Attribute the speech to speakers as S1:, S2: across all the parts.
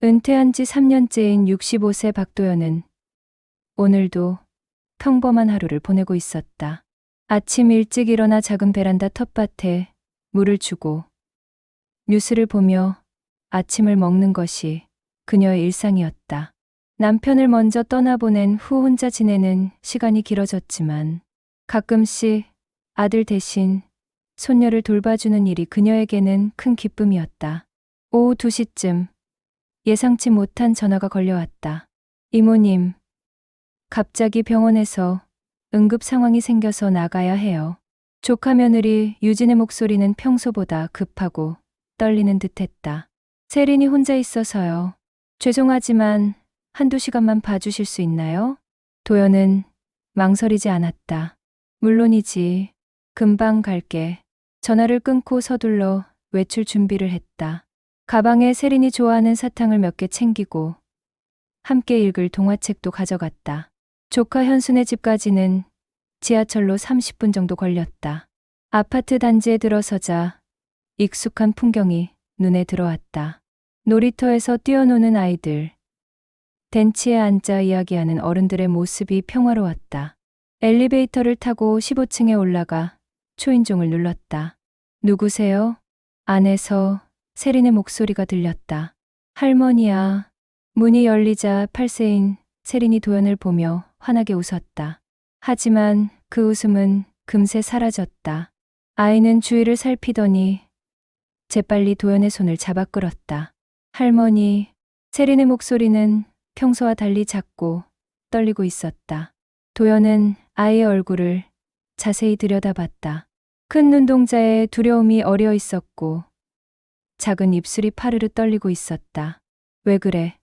S1: 은퇴한 지 3년째인 65세 박도연은 오늘도 평범한 하루를 보내고 있었다. 아침 일찍 일어나 작은 베란다 텃밭에 물을 주고 뉴스를 보며 아침을 먹는 것이 그녀의 일상이었다. 남편을 먼저 떠나보낸 후 혼자 지내는 시간이 길어졌지만 가끔씩 아들 대신 손녀를 돌봐주는 일이 그녀에게는 큰 기쁨이었다. 오후 2시쯤 예상치 못한 전화가 걸려왔다. 이모님, 갑자기 병원에서 응급 상황이 생겨서 나가야 해요. 조카 며느리 유진의 목소리는 평소보다 급하고 떨리는 듯했다. 세린이 혼자 있어서요. 죄송하지만 한두 시간만 봐주실 수 있나요? 도연은 망설이지 않았다. 물론이지. 금방 갈게. 전화를 끊고 서둘러 외출 준비를 했다. 가방에 세린이 좋아하는 사탕을 몇 개 챙기고 함께 읽을 동화책도 가져갔다. 조카 현순의 집까지는 지하철로 30분 정도 걸렸다. 아파트 단지에 들어서자 익숙한 풍경이 눈에 들어왔다. 놀이터에서 뛰어노는 아이들, 벤치에 앉아 이야기하는 어른들의 모습이 평화로웠다. 엘리베이터를 타고 15층에 올라가 초인종을 눌렀다. 누구세요? 안에서 세린의 목소리가 들렸다. 할머니야. 문이 열리자 8세인 세린이 도연을 보며 환하게 웃었다. 하지만 그 웃음은 금세 사라졌다. 아이는 주위를 살피더니 재빨리 도연의 손을 잡아 끌었다. 할머니. 세린의 목소리는 평소와 달리 작고 떨리고 있었다. 도연은 아이의 얼굴을 자세히 들여다봤다. 큰 눈동자에 두려움이 어려 있었고 작은 입술이 파르르 떨리고 있었다. 왜 그래?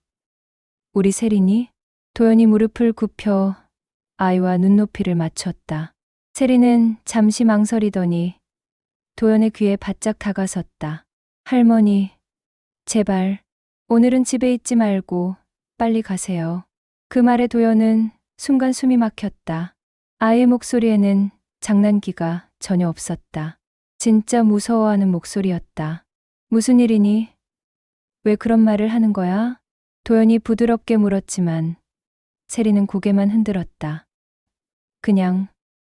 S1: 우리 세린이? 도연이 무릎을 굽혀 아이와 눈높이를 맞췄다. 세린은 잠시 망설이더니 도연의 귀에 바짝 다가섰다. 할머니, 제발 오늘은 집에 있지 말고 빨리 가세요. 그 말에 도연은 순간 숨이 막혔다. 아이의 목소리에는 장난기가 전혀 없었다. 진짜 무서워하는 목소리였다. 무슨 일이니? 왜 그런 말을 하는 거야? 도연이 부드럽게 물었지만 세린은 고개만 흔들었다.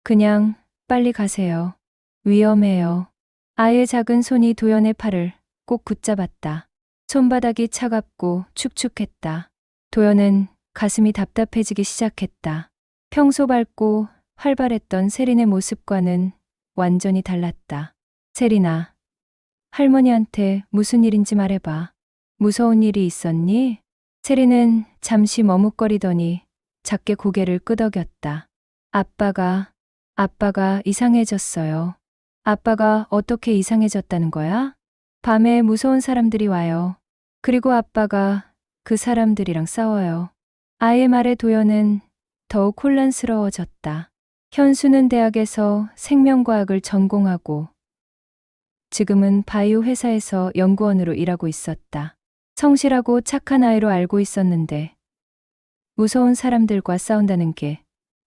S1: 그냥 빨리 가세요. 위험해요. 아이의 작은 손이 도연의 팔을 꼭 붙잡았다. 손바닥이 차갑고 축축했다. 도연은 가슴이 답답해지기 시작했다. 평소 밝고 활발했던 세린의 모습과는 완전히 달랐다. 세린아, 할머니한테 무슨 일인지 말해봐. 무서운 일이 있었니? 세린은 잠시 머뭇거리더니 작게 고개를 끄덕였다. 아빠가 이상해졌어요. 아빠가 어떻게 이상해졌다는 거야? 밤에 무서운 사람들이 와요. 그리고 아빠가 그 사람들이랑 싸워요. 아이의 말에 도연은 더욱 혼란스러워졌다. 현수는 대학에서 생명과학을 전공하고 지금은 바이오 회사에서 연구원으로 일하고 있었다. 성실하고 착한 아이로 알고 있었는데 무서운 사람들과 싸운다는 게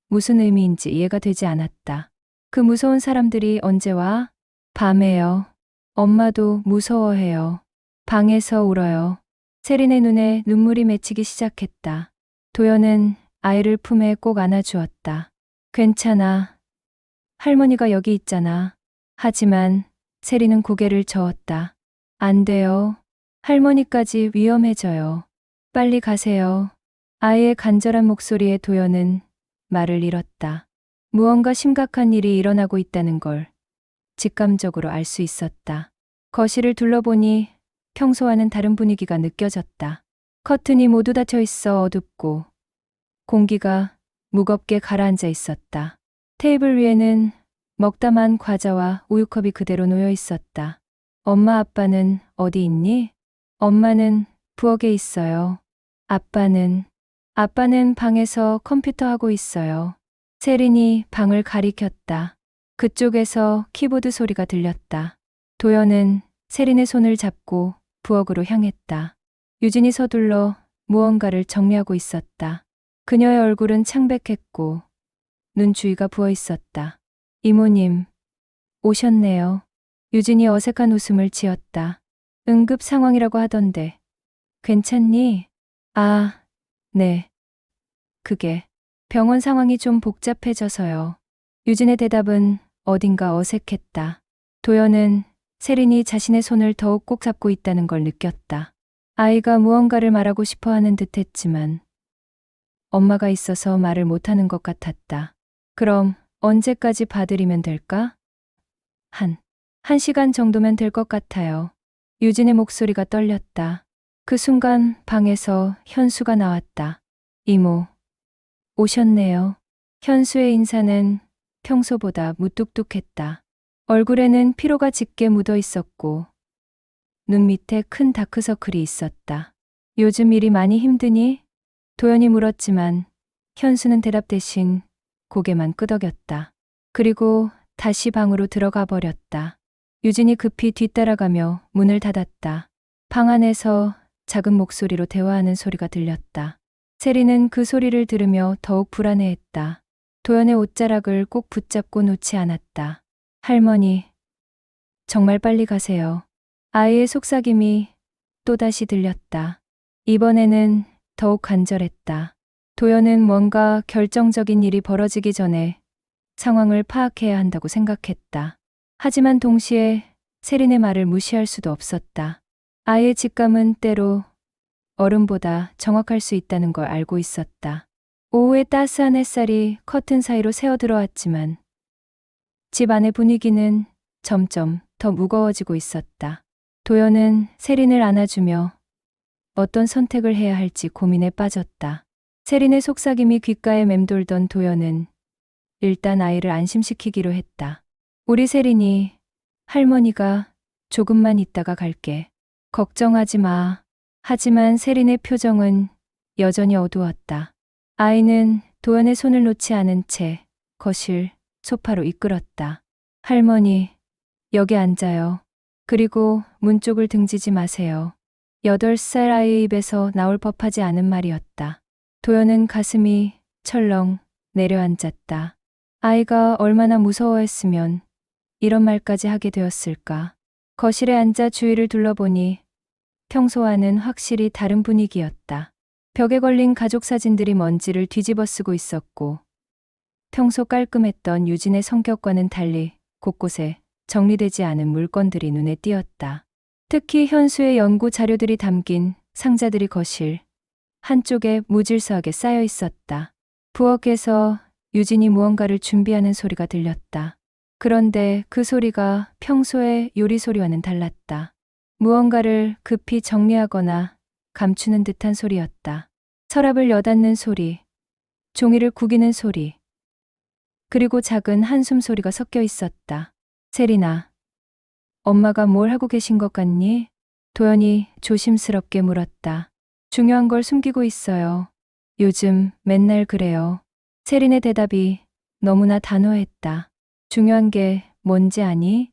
S1: 무슨 의미인지 이해가 되지 않았다. 그 무서운 사람들이 언제 와? 밤에요. 엄마도 무서워해요. 방에서 울어요. 세린의 눈에 눈물이 맺히기 시작했다. 도연은 아이를 품에 꼭 안아주었다. 괜찮아. 할머니가 여기 있잖아. 하지만 세린은 고개를 저었다. 안 돼요. 할머니까지 위험해져요. 빨리 가세요. 아이의 간절한 목소리에 도연은 말을 잃었다. 무언가 심각한 일이 일어나고 있다는 걸 직감적으로 알 수 있었다. 거실을 둘러보니 평소와는 다른 분위기가 느껴졌다. 커튼이 모두 닫혀 있어 어둡고 공기가 무겁게 가라앉아 있었다. 테이블 위에는 먹다만 과자와 우유컵이 그대로 놓여 있었다. 엄마 아빠는 어디 있니? 엄마는 부엌에 있어요. 아빠는 방에서 컴퓨터 하고 있어요. 세린이 방을 가리켰다. 그쪽에서 키보드 소리가 들렸다. 도연은 세린의 손을 잡고 부엌으로 향했다. 유진이 서둘러 무언가를 정리하고 있었다. 그녀의 얼굴은 창백했고 눈 주위가 부어 있었다. 이모님, 오셨네요. 유진이 어색한 웃음을 지었다. 응급 상황이라고 하던데 괜찮니? 아, 네. 그게 병원 상황이 좀 복잡해져서요. 유진의 대답은 어딘가 어색했다. 도연은 세린이 자신의 손을 더욱 꼭 잡고 있다는 걸 느꼈다. 아이가 무언가를 말하고 싶어 하는 듯 했지만 엄마가 있어서 말을 못하는 것 같았다. 그럼 언제까지 봐드리면 될까? 한 시간 정도면 될 것 같아요. 유진의 목소리가 떨렸다. 그 순간 방에서 현수가 나왔다. 이모, 오셨네요. 현수의 인사는 평소보다 무뚝뚝했다. 얼굴에는 피로가 짙게 묻어 있었고 눈 밑에 큰 다크서클이 있었다. 요즘 일이 많이 힘드니? 도연이 물었지만 현수는 대답 대신 고개만 끄덕였다. 그리고 다시 방으로 들어가 버렸다. 유진이 급히 뒤따라가며 문을 닫았다. 방 안에서 작은 목소리로 대화하는 소리가 들렸다. 세리는 그 소리를 들으며 더욱 불안해했다. 도연의 옷자락을 꼭 붙잡고 놓지 않았다. 할머니, 정말 빨리 가세요. 아이의 속삭임이 또다시 들렸다. 이번에는 더욱 간절했다. 도연은 뭔가 결정적인 일이 벌어지기 전에 상황을 파악해야 한다고 생각했다. 하지만 동시에 세린의 말을 무시할 수도 없었다. 아이의 직감은 때로 어른보다 정확할 수 있다는 걸 알고 있었다. 오후에 따스한 햇살이 커튼 사이로 새어 들어왔지만 집 안의 분위기는 점점 더 무거워지고 있었다. 도연은 세린을 안아주며 어떤 선택을 해야 할지 고민에 빠졌다. 세린의 속삭임이 귓가에 맴돌던 도연은 일단 아이를 안심시키기로 했다. 우리 세린이, 할머니가 조금만 있다가 갈게. 걱정하지 마. 하지만 세린의 표정은 여전히 어두웠다. 아이는 도연의 손을 놓지 않은 채 거실 소파로 이끌었다. 할머니, 여기 앉아요. 그리고 문 쪽을 등지지 마세요. 8살 아이의 입에서 나올 법하지 않은 말이었다. 도연은 가슴이 철렁 내려앉았다. 아이가 얼마나 무서워했으면 이런 말까지 하게 되었을까. 거실에 앉아 주위를 둘러보니 평소와는 확실히 다른 분위기였다. 벽에 걸린 가족 사진들이 먼지를 뒤집어 쓰고 있었고 평소 깔끔했던 유진의 성격과는 달리 곳곳에 정리되지 않은 물건들이 눈에 띄었다. 특히 현수의 연구 자료들이 담긴 상자들이 거실 한쪽에 무질서하게 쌓여 있었다. 부엌에서 유진이 무언가를 준비하는 소리가 들렸다. 그런데 그 소리가 평소의 요리 소리와는 달랐다. 무언가를 급히 정리하거나 감추는 듯한 소리였다. 서랍을 여닫는 소리, 종이를 구기는 소리, 그리고 작은 한숨 소리가 섞여 있었다. 세린아, 엄마가 뭘 하고 계신 것 같니? 도연이 조심스럽게 물었다. 중요한 걸 숨기고 있어요. 요즘 맨날 그래요. 세린의 대답이 너무나 단호했다. 중요한 게 뭔지 아니?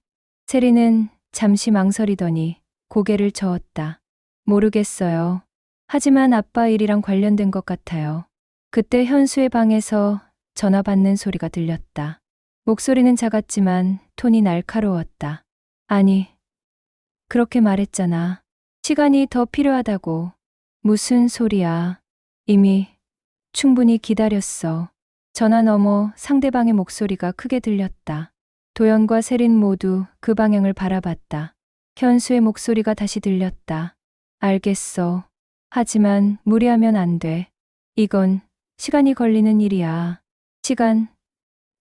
S1: 세린은 잠시 망설이더니 고개를 저었다. 모르겠어요. 하지만 아빠 일이랑 관련된 것 같아요. 그때 현수의 방에서 전화 받는 소리가 들렸다. 목소리는 작았지만 톤이 날카로웠다. 아니, 그렇게 말했잖아. 시간이 더 필요하다고. 무슨 소리야. 이미 충분히 기다렸어. 전화 너머 상대방의 목소리가 크게 들렸다. 도연과 세린 모두 그 방향을 바라봤다. 현수의 목소리가 다시 들렸다. 알겠어. 하지만 무리하면 안 돼. 이건 시간이 걸리는 일이야. 시간,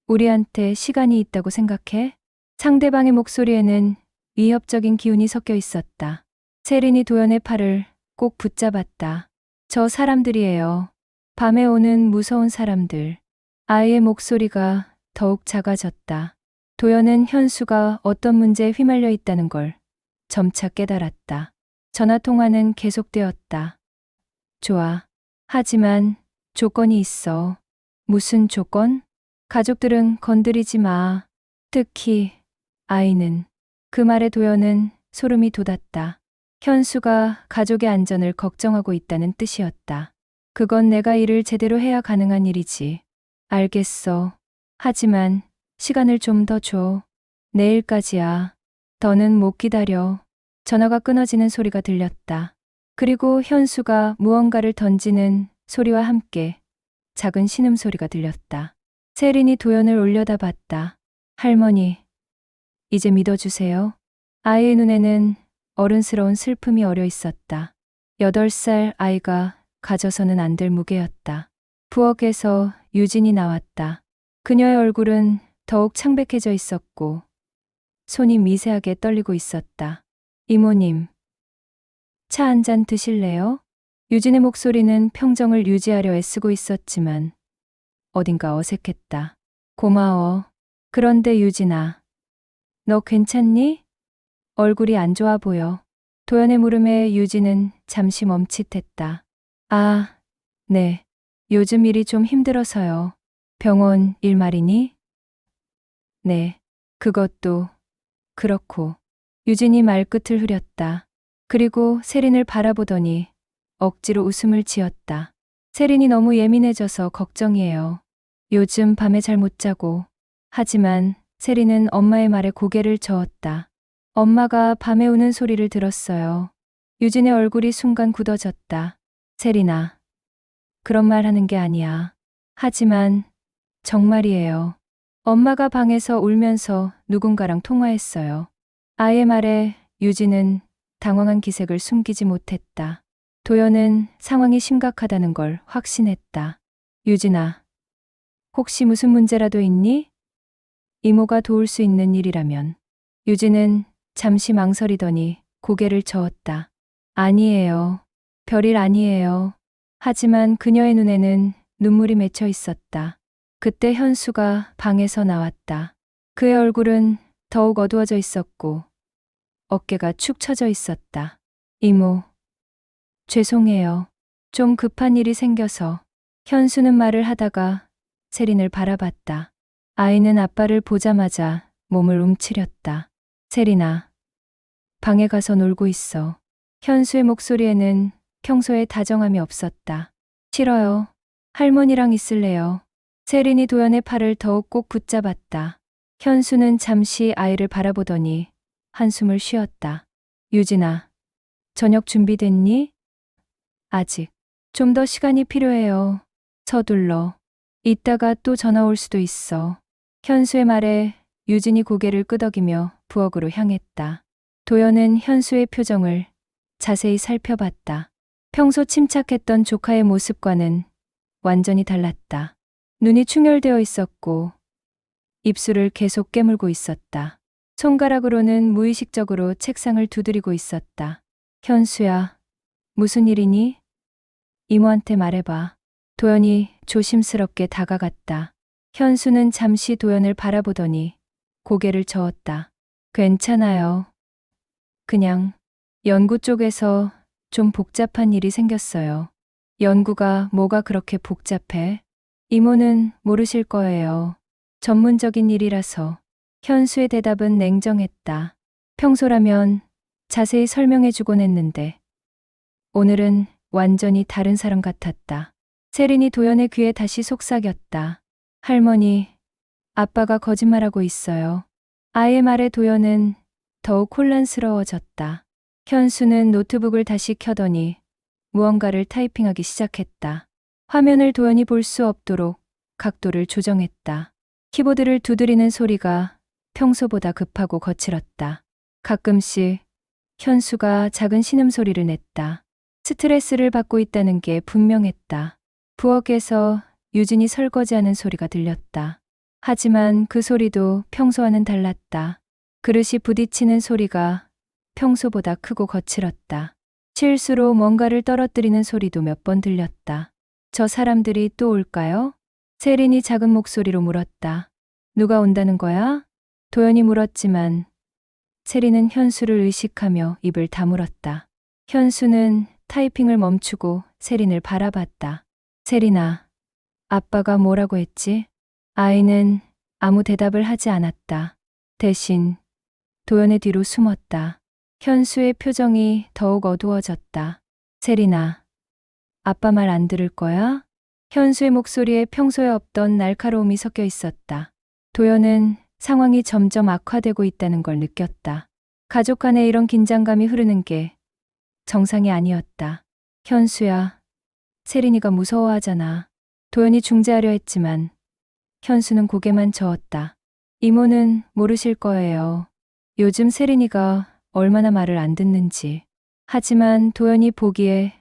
S1: 우리한테 시간이 있다고 생각해? 상대방의 목소리에는 위협적인 기운이 섞여 있었다. 세린이 도연의 팔을 꼭 붙잡았다. 저 사람들이에요. 밤에 오는 무서운 사람들. 아이의 목소리가 더욱 작아졌다. 도연은 현수가 어떤 문제에 휘말려 있다는 걸 점차 깨달았다. 전화 통화는 계속되었다. 좋아. 하지만 조건이 있어. 무슨 조건? 가족들은 건드리지 마. 특히 아이는. 그 말에 도연은 소름이 돋았다. 현수가 가족의 안전을 걱정하고 있다는 뜻이었다. 그건 내가 일을 제대로 해야 가능한 일이지. 알겠어. 하지만 시간을 좀 더 줘. 내일까지야. 더는 못 기다려. 전화가 끊어지는 소리가 들렸다. 그리고 현수가 무언가를 던지는 소리와 함께 작은 신음소리가 들렸다. 세린이 도연을 올려다봤다. 할머니, 이제 믿어주세요. 아이의 눈에는 어른스러운 슬픔이 어려 있었다. 8살 아이가 가져서는 안 될 무게였다. 부엌에서 유진이 나왔다. 그녀의 얼굴은 더욱 창백해져 있었고 손이 미세하게 떨리고 있었다. 이모님, 차 한 잔 드실래요? 유진의 목소리는 평정을 유지하려 애쓰고 있었지만 어딘가 어색했다. 고마워. 그런데 유진아, 너 괜찮니? 얼굴이 안 좋아 보여. 도연의 물음에 유진은 잠시 멈칫했다. 아, 네. 요즘 일이 좀 힘들어서요. 병원 일 말이니? 네. 그것도 그렇고. 유진이 말끝을 흐렸다. 그리고 세린을 바라보더니 억지로 웃음을 지었다. 세린이 너무 예민해져서 걱정이에요. 요즘 밤에 잘 못 자고. 하지만 세린은 엄마의 말에 고개를 저었다. 엄마가 밤에 우는 소리를 들었어요. 유진의 얼굴이 순간 굳어졌다. 세린아, 그런 말 하는 게 아니야. 하지만 정말이에요. 엄마가 방에서 울면서 누군가랑 통화했어요. 아이의 말에 유진은 당황한 기색을 숨기지 못했다. 도연은 상황이 심각하다는 걸 확신했다. 유진아, 혹시 무슨 문제라도 있니? 이모가 도울 수 있는 일이라면. 유진은 잠시 망설이더니 고개를 저었다. 아니에요. 별일 아니에요. 하지만 그녀의 눈에는 눈물이 맺혀 있었다. 그때 현수가 방에서 나왔다. 그의 얼굴은 더욱 어두워져 있었고 어깨가 축 처져 있었다. 이모, 죄송해요. 좀 급한 일이 생겨서. 현수는 말을 하다가 세린을 바라봤다. 아이는 아빠를 보자마자 몸을 움츠렸다. 세린아, 방에 가서 놀고 있어. 현수의 목소리에는 평소의 다정함이 없었다. 싫어요. 할머니랑 있을래요. 세린이 도연의 팔을 더욱 꼭 붙잡았다. 현수는 잠시 아이를 바라보더니 한숨을 쉬었다. 유진아, 저녁 준비됐니? 아직. 좀 더 시간이 필요해요. 서둘러. 이따가 또 전화 올 수도 있어. 현수의 말에 유진이 고개를 끄덕이며 부엌으로 향했다. 도연은 현수의 표정을 자세히 살펴봤다. 평소 침착했던 조카의 모습과는 완전히 달랐다. 눈이 충혈되어 있었고 입술을 계속 깨물고 있었다. 손가락으로는 무의식적으로 책상을 두드리고 있었다. 현수야, 무슨 일이니? 이모한테 말해봐. 도연이 조심스럽게 다가갔다. 현수는 잠시 도연을 바라보더니 고개를 저었다. 괜찮아요. 그냥 연구 쪽에서 좀 복잡한 일이 생겼어요. 연구가 뭐가 그렇게 복잡해? 이모는 모르실 거예요. 전문적인 일이라서. 현수의 대답은 냉정했다. 평소라면 자세히 설명해주곤 했는데 오늘은 완전히 다른 사람 같았다. 세린이 도연의 귀에 다시 속삭였다. 할머니, 아빠가 거짓말하고 있어요. 아이의 말에 도연은 더욱 혼란스러워졌다. 현수는 노트북을 다시 켜더니 무언가를 타이핑하기 시작했다. 화면을 도연이 볼 수 없도록 각도를 조정했다. 키보드를 두드리는 소리가 평소보다 급하고 거칠었다. 가끔씩 현수가 작은 신음소리를 냈다. 스트레스를 받고 있다는 게 분명했다. 부엌에서 유진이 설거지하는 소리가 들렸다. 하지만 그 소리도 평소와는 달랐다. 그릇이 부딪히는 소리가 평소보다 크고 거칠었다. 실수로 뭔가를 떨어뜨리는 소리도 몇 번 들렸다. 저 사람들이 또 올까요? 세린이 작은 목소리로 물었다. 누가 온다는 거야? 도연이 물었지만 세린은 현수를 의식하며 입을 다물었다. 현수는 타이핑을 멈추고 세린을 바라봤다. 세린아, 아빠가 뭐라고 했지? 아이는 아무 대답을 하지 않았다. 대신 도연의 뒤로 숨었다. 현수의 표정이 더욱 어두워졌다. 세린아, 아빠 말 안 들을 거야? 현수의 목소리에 평소에 없던 날카로움이 섞여 있었다. 도연은 상황이 점점 악화되고 있다는 걸 느꼈다. 가족 간에 이런 긴장감이 흐르는 게 정상이 아니었다. 현수야, 세린이가 무서워하잖아. 도연이 중재하려 했지만 현수는 고개만 저었다. 이모는 모르실 거예요. 요즘 세린이가 얼마나 말을 안 듣는지. 하지만 도연이 보기에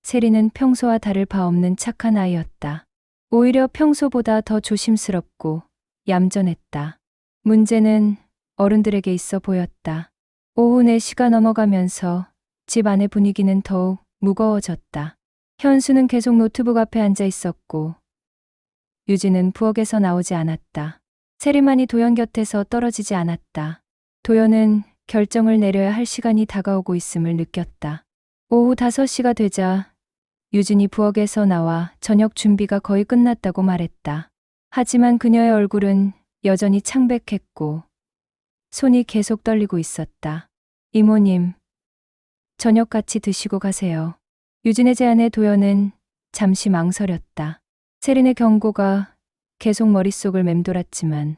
S1: 세린은 평소와 다를 바 없는 착한 아이였다. 오히려 평소보다 더 조심스럽고 얌전했다. 문제는 어른들에게 있어 보였다. 오후 4시가 넘어가면서 집 안의 분위기는 더욱 무거워졌다. 현수는 계속 노트북 앞에 앉아 있었고 유진은 부엌에서 나오지 않았다. 세린만이 도연 곁에서 떨어지지 않았다. 도연은 결정을 내려야 할 시간이 다가오고 있음을 느꼈다. 오후 5시가 되자 유진이 부엌에서 나와 저녁 준비가 거의 끝났다고 말했다. 하지만 그녀의 얼굴은 여전히 창백했고 손이 계속 떨리고 있었다. 이모님, 저녁 같이 드시고 가세요. 유진의 제안에 도연은 잠시 망설였다. 세린의 경고가 계속 머릿속을 맴돌았지만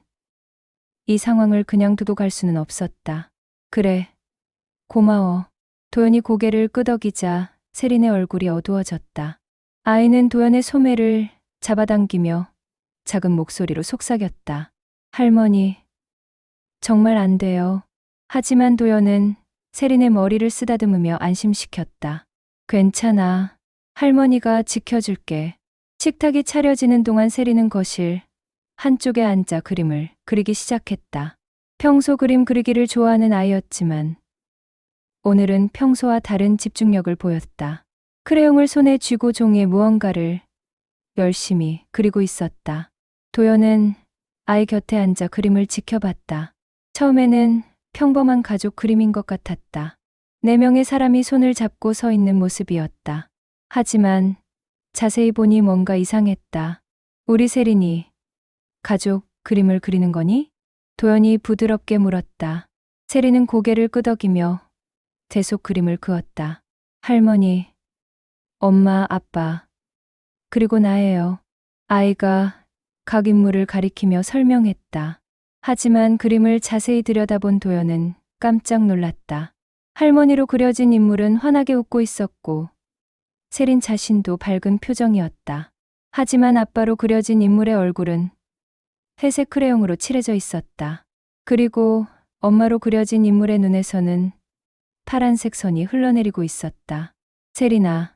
S1: 이 상황을 그냥 두고 갈 수는 없었다. 그래, 고마워. 도연이 고개를 끄덕이자 세린의 얼굴이 어두워졌다. 아이는 도연의 소매를 잡아당기며 작은 목소리로 속삭였다. 할머니, 정말 안 돼요. 하지만 도연은 세린의 머리를 쓰다듬으며 안심시켰다. 괜찮아. 할머니가 지켜줄게. 식탁이 차려지는 동안 세린은 거실 한쪽에 앉아 그림을 그리기 시작했다. 평소 그림 그리기를 좋아하는 아이였지만 오늘은 평소와 다른 집중력을 보였다. 크레용을 손에 쥐고 종이에 무언가를 열심히 그리고 있었다. 도연은 아이 곁에 앉아 그림을 지켜봤다. 처음에는 평범한 가족 그림인 것 같았다. 4명의 사람이 손을 잡고 서 있는 모습이었다. 하지만 자세히 보니 뭔가 이상했다. 우리 세린이 가족 그림을 그리는 거니? 도연이 부드럽게 물었다. 세린은 고개를 끄덕이며 계속 그림을 그었다. 할머니, 엄마, 아빠, 그리고 나예요. 아이가 각 인물을 가리키며 설명했다. 하지만 그림을 자세히 들여다본 도연은 깜짝 놀랐다. 할머니로 그려진 인물은 환하게 웃고 있었고 세린 자신도 밝은 표정이었다. 하지만 아빠로 그려진 인물의 얼굴은 회색 크레용으로 칠해져 있었다. 그리고 엄마로 그려진 인물의 눈에서는 파란색 선이 흘러내리고 있었다. 세린아,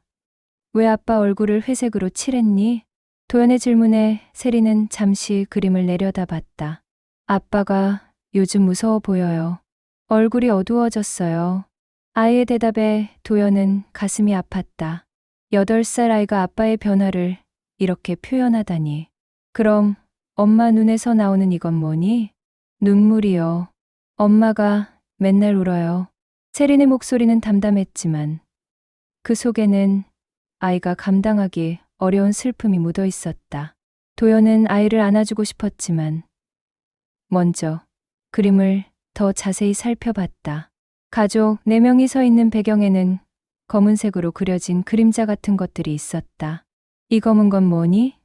S1: 왜 아빠 얼굴을 회색으로 칠했니? 도연의 질문에 세린은 잠시 그림을 내려다봤다. 아빠가 요즘 무서워 보여요. 얼굴이 어두워졌어요. 아이의 대답에 도연은 가슴이 아팠다. 8살 아이가 아빠의 변화를 이렇게 표현하다니. 그럼 엄마 눈에서 나오는 이건 뭐니? 눈물이요. 엄마가 맨날 울어요. 세린의 목소리는 담담했지만 그 속에는 아이가 감당하기 어려운 슬픔이 묻어 있었다. 도연은 아이를 안아주고 싶었지만 먼저 그림을 더 자세히 살펴봤다. 가족 4명이 서 있는 배경에는 검은색으로 그려진 그림자 같은 것들이 있었다. 이 검은 건 뭐니?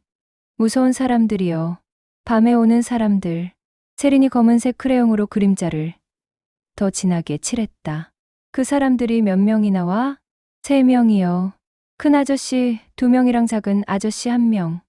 S1: 무서운 사람들이요. 밤에 오는 사람들. 세린이 검은색 크레용으로 그림자를 더 진하게 칠했다. 그 사람들이 몇 명이나 와? 3명이요. 큰 아저씨 2명이랑 작은 아저씨 1명.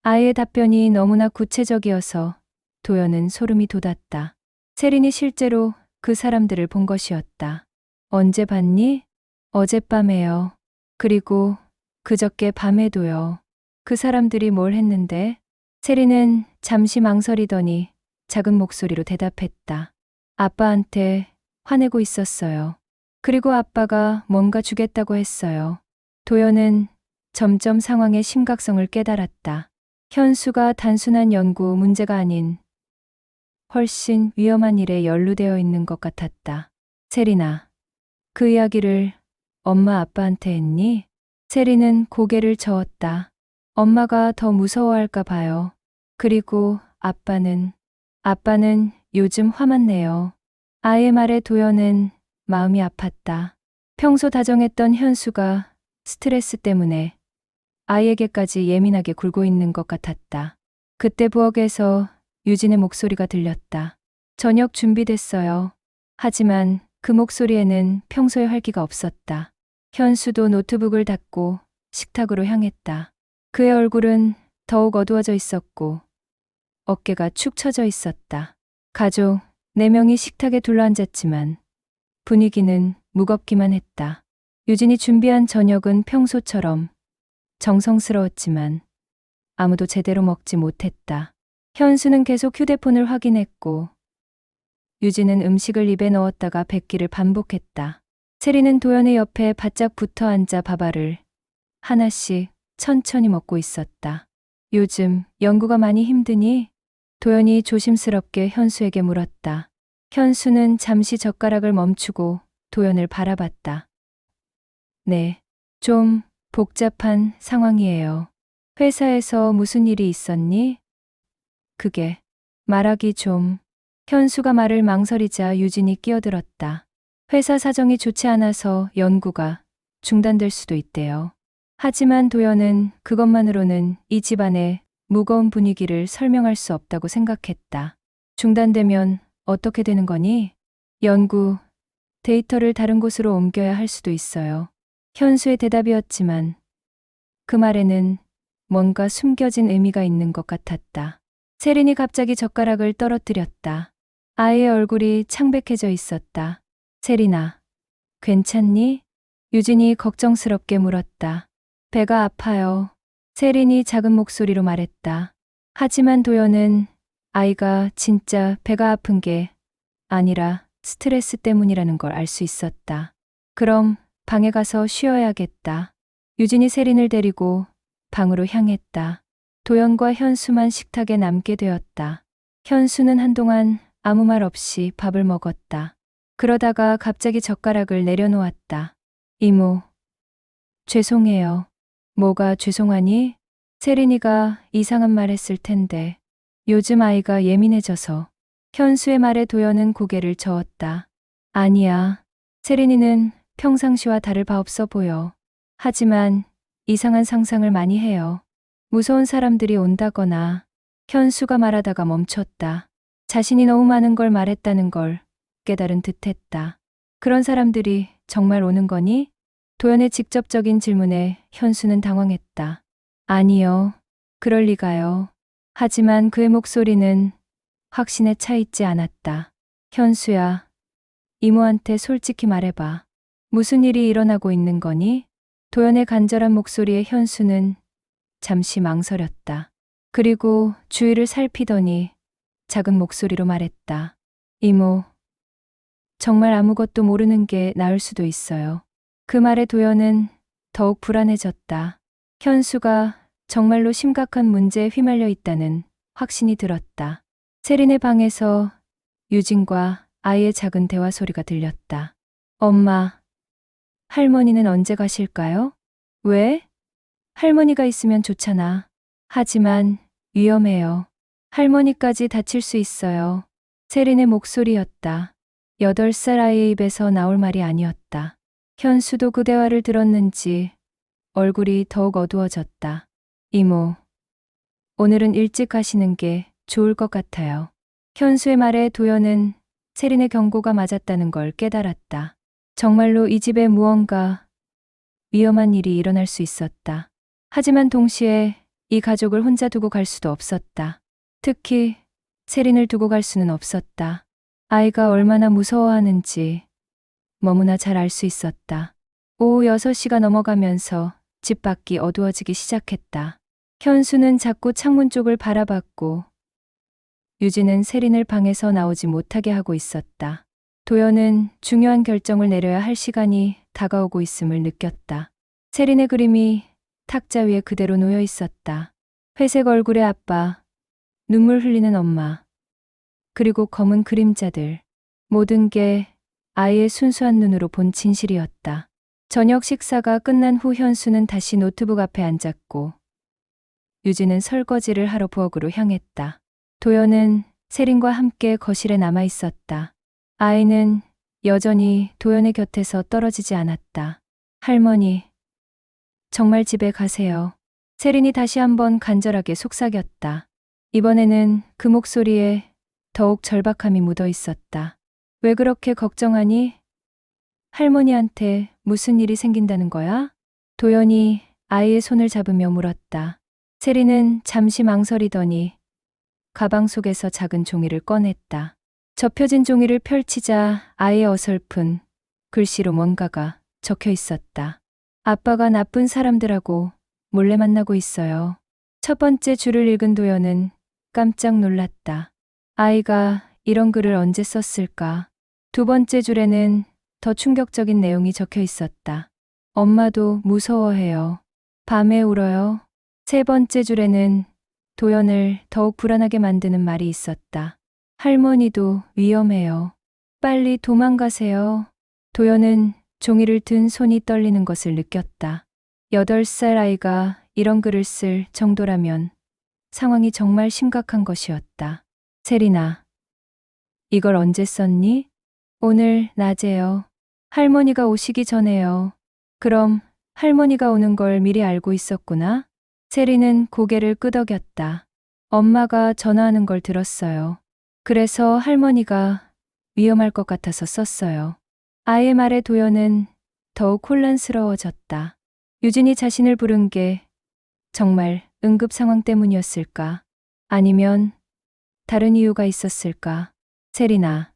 S1: 아이의 답변이 너무나 구체적이어서 도연은 소름이 돋았다. 세린이 실제로 그 사람들을 본 것이었다. 언제 봤니? 어젯밤에요. 그리고 그저께 밤에도요. 그 사람들이 뭘 했는데? 세린은 잠시 망설이더니 작은 목소리로 대답했다. 아빠한테 화내고 있었어요. 그리고 아빠가 뭔가 주겠다고 했어요. 도연은 점점 상황의 심각성을 깨달았다. 현수가 단순한 연구 문제가 아닌 훨씬 위험한 일에 연루되어 있는 것 같았다. 세린아, 그 이야기를 엄마 아빠한테 했니? 세린은 고개를 저었다. 엄마가 더 무서워할까 봐요. 그리고 아빠는 요즘 화만 내요. 아이의 말에 도연은 마음이 아팠다. 평소 다정했던 현수가 스트레스 때문에 아이에게까지 예민하게 굴고 있는 것 같았다. 그때 부엌에서 유진의 목소리가 들렸다. 저녁 준비됐어요. 하지만 그 목소리에는 평소의 활기가 없었다. 현수도 노트북을 닫고 식탁으로 향했다. 그의 얼굴은 더욱 어두워져 있었고 어깨가 축 처져 있었다. 가족 4명이 식탁에 둘러앉았지만 분위기는 무겁기만 했다. 유진이 준비한 저녁은 평소처럼 정성스러웠지만 아무도 제대로 먹지 못했다. 현수는 계속 휴대폰을 확인했고 유진은 음식을 입에 넣었다가 뱉기를 반복했다. 세리는 도연의 옆에 바짝 붙어 앉아 밥알을 하나씩 천천히 먹고 있었다. 요즘 연구가 많이 힘드니? 도연이 조심스럽게 현수에게 물었다. 현수는 잠시 젓가락을 멈추고 도연을 바라봤다. 네, 좀 복잡한 상황이에요. 회사에서 무슨 일이 있었니? 그게 말하기 좀. 현수가 말을 망설이자 유진이 끼어들었다. 회사 사정이 좋지 않아서 연구가 중단될 수도 있대요. 하지만 도연은 그것만으로는 이 집안의 무거운 분위기를 설명할 수 없다고 생각했다. 중단되면 어떻게 되는 거니? 연구, 데이터를 다른 곳으로 옮겨야 할 수도 있어요. 현수의 대답이었지만 그 말에는 뭔가 숨겨진 의미가 있는 것 같았다. 세린이 갑자기 젓가락을 떨어뜨렸다. 아이의 얼굴이 창백해져 있었다. 세린아, 괜찮니? 유진이 걱정스럽게 물었다. 배가 아파요. 세린이 작은 목소리로 말했다. 하지만 도연은 아이가 진짜 배가 아픈 게 아니라 스트레스 때문이라는 걸 알 수 있었다. 그럼 방에 가서 쉬어야겠다. 유진이 세린을 데리고 방으로 향했다. 도연과 현수만 식탁에 남게 되었다. 현수는 한동안 아무 말 없이 밥을 먹었다. 그러다가 갑자기 젓가락을 내려놓았다. 이모, 죄송해요. 뭐가 죄송하니? 세린이가 이상한 말 했을 텐데. 요즘 아이가 예민해져서. 현수의 말에 도연은 고개를 저었다. 아니야. 세린이는 평상시와 다를 바 없어 보여. 하지만 이상한 상상을 많이 해요. 무서운 사람들이 온다거나. 현수가 말하다가 멈췄다. 자신이 너무 많은 걸 말했다는 걸 깨달은 듯했다. 그런 사람들이 정말 오는 거니? 도연의 직접적인 질문에 현수는 당황했다. 아니요. 그럴 리가요. 하지만 그의 목소리는 확신에 차 있지 않았다. 현수야, 이모한테 솔직히 말해봐. 무슨 일이 일어나고 있는 거니? 도연의 간절한 목소리에 현수는 잠시 망설였다. 그리고 주위를 살피더니 작은 목소리로 말했다. 이모, 정말 아무것도 모르는 게 나을 수도 있어요. 그 말에 도연은 더욱 불안해졌다. 현수가 정말로 심각한 문제에 휘말려 있다는 확신이 들었다. 세린의 방에서 유진과 아이의 작은 대화 소리가 들렸다. 엄마, 할머니는 언제 가실까요? 왜? 할머니가 있으면 좋잖아. 하지만 위험해요. 할머니까지 다칠 수 있어요. 세린의 목소리였다. 8살 아이의 입에서 나올 말이 아니었다. 현수도 그 대화를 들었는지 얼굴이 더욱 어두워졌다. 이모, 오늘은 일찍 가시는 게 좋을 것 같아요. 현수의 말에 도연은 세린의 경고가 맞았다는 걸 깨달았다. 정말로 이 집에 무언가 위험한 일이 일어날 수 있었다. 하지만 동시에 이 가족을 혼자 두고 갈 수도 없었다. 특히 세린을 두고 갈 수는 없었다. 아이가 얼마나 무서워하는지 너무나 잘 알 수 있었다. 오후 6시가 넘어가면서 집 밖이 어두워지기 시작했다. 현수는 자꾸 창문 쪽을 바라봤고 유진은 세린을 방에서 나오지 못하게 하고 있었다. 도연은 중요한 결정을 내려야 할 시간이 다가오고 있음을 느꼈다. 세린의 그림이 탁자 위에 그대로 놓여 있었다. 회색 얼굴의 아빠, 눈물 흘리는 엄마, 그리고 검은 그림자들. 모든 게 아이의 순수한 눈으로 본 진실이었다. 저녁 식사가 끝난 후 현수는 다시 노트북 앞에 앉았고 유진은 설거지를 하러 부엌으로 향했다. 도연은 세린과 함께 거실에 남아 있었다. 아이는 여전히 도연의 곁에서 떨어지지 않았다. 할머니, 정말 집에 가세요. 세린이 다시 한번 간절하게 속삭였다. 이번에는 그 목소리에 더욱 절박함이 묻어 있었다. 왜 그렇게 걱정하니? 할머니한테 무슨 일이 생긴다는 거야? 도연이 아이의 손을 잡으며 물었다. 세리는 잠시 망설이더니 가방 속에서 작은 종이를 꺼냈다. 접혀진 종이를 펼치자 아이의 어설픈 글씨로 뭔가가 적혀 있었다. 아빠가 나쁜 사람들하고 몰래 만나고 있어요. 첫 번째 줄을 읽은 도연은 깜짝 놀랐다. 아이가 이런 글을 언제 썼을까? 두 번째 줄에는 더 충격적인 내용이 적혀 있었다. 엄마도 무서워해요. 밤에 울어요. 세 번째 줄에는 도연을 더욱 불안하게 만드는 말이 있었다. 할머니도 위험해요. 빨리 도망가세요. 도연은 종이를 든 손이 떨리는 것을 느꼈다. 8살 아이가 이런 글을 쓸 정도라면 상황이 정말 심각한 것이었다. 세리나, 이걸 언제 썼니? 오늘 낮에요. 할머니가 오시기 전에요. 그럼 할머니가 오는 걸 미리 알고 있었구나? 세리는 고개를 끄덕였다. 엄마가 전화하는 걸 들었어요. 그래서 할머니가 위험할 것 같아서 썼어요. 아이의 말에 도연은 더욱 혼란스러워졌다. 유진이 자신을 부른 게 정말 응급 상황 때문이었을까? 아니면 다른 이유가 있었을까? 세리나,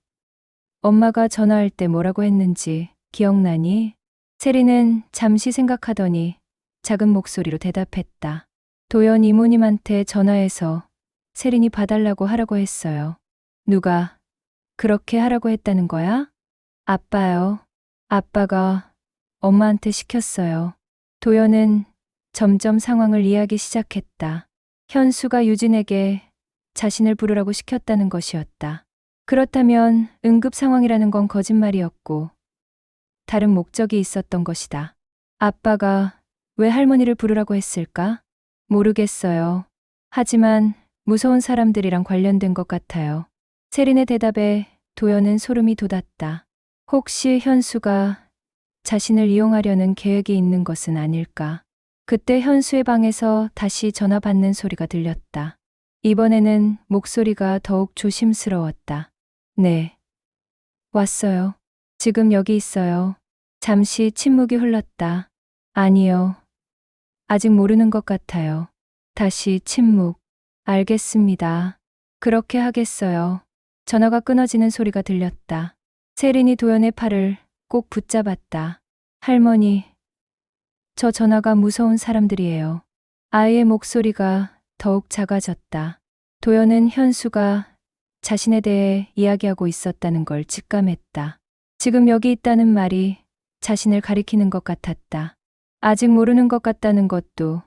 S1: 엄마가 전화할 때 뭐라고 했는지 기억나니? 세리는 잠시 생각하더니 작은 목소리로 대답했다. 도연 이모님한테 전화해서 세린이 봐달라고 하라고 했어요. 누가 그렇게 하라고 했다는 거야? 아빠요. 아빠가 엄마한테 시켰어요. 도연은 점점 상황을 이해하기 시작했다. 현수가 유진에게 자신을 부르라고 시켰다는 것이었다. 그렇다면 응급 상황이라는 건 거짓말이었고 다른 목적이 있었던 것이다. 아빠가 왜 할머니를 부르라고 했을까? 모르겠어요. 하지만 무서운 사람들이랑 관련된 것 같아요. 세린의 대답에 도연은 소름이 돋았다. 혹시 현수가 자신을 이용하려는 계획이 있는 것은 아닐까? 그때 현수의 방에서 다시 전화 받는 소리가 들렸다. 이번에는 목소리가 더욱 조심스러웠다. 네. 왔어요. 지금 여기 있어요. 잠시 침묵이 흘렀다. 아니요. 아직 모르는 것 같아요. 다시 침묵. 알겠습니다. 그렇게 하겠어요. 전화가 끊어지는 소리가 들렸다. 세린이 도연의 팔을 꼭 붙잡았다. 할머니, 저 전화가 무서운 사람들이에요. 아이의 목소리가 더욱 작아졌다. 도연은 현수가 자신에 대해 이야기하고 있었다는 걸 직감했다. 지금 여기 있다는 말이 자신을 가리키는 것 같았다. 아직 모르는 것 같다는 것도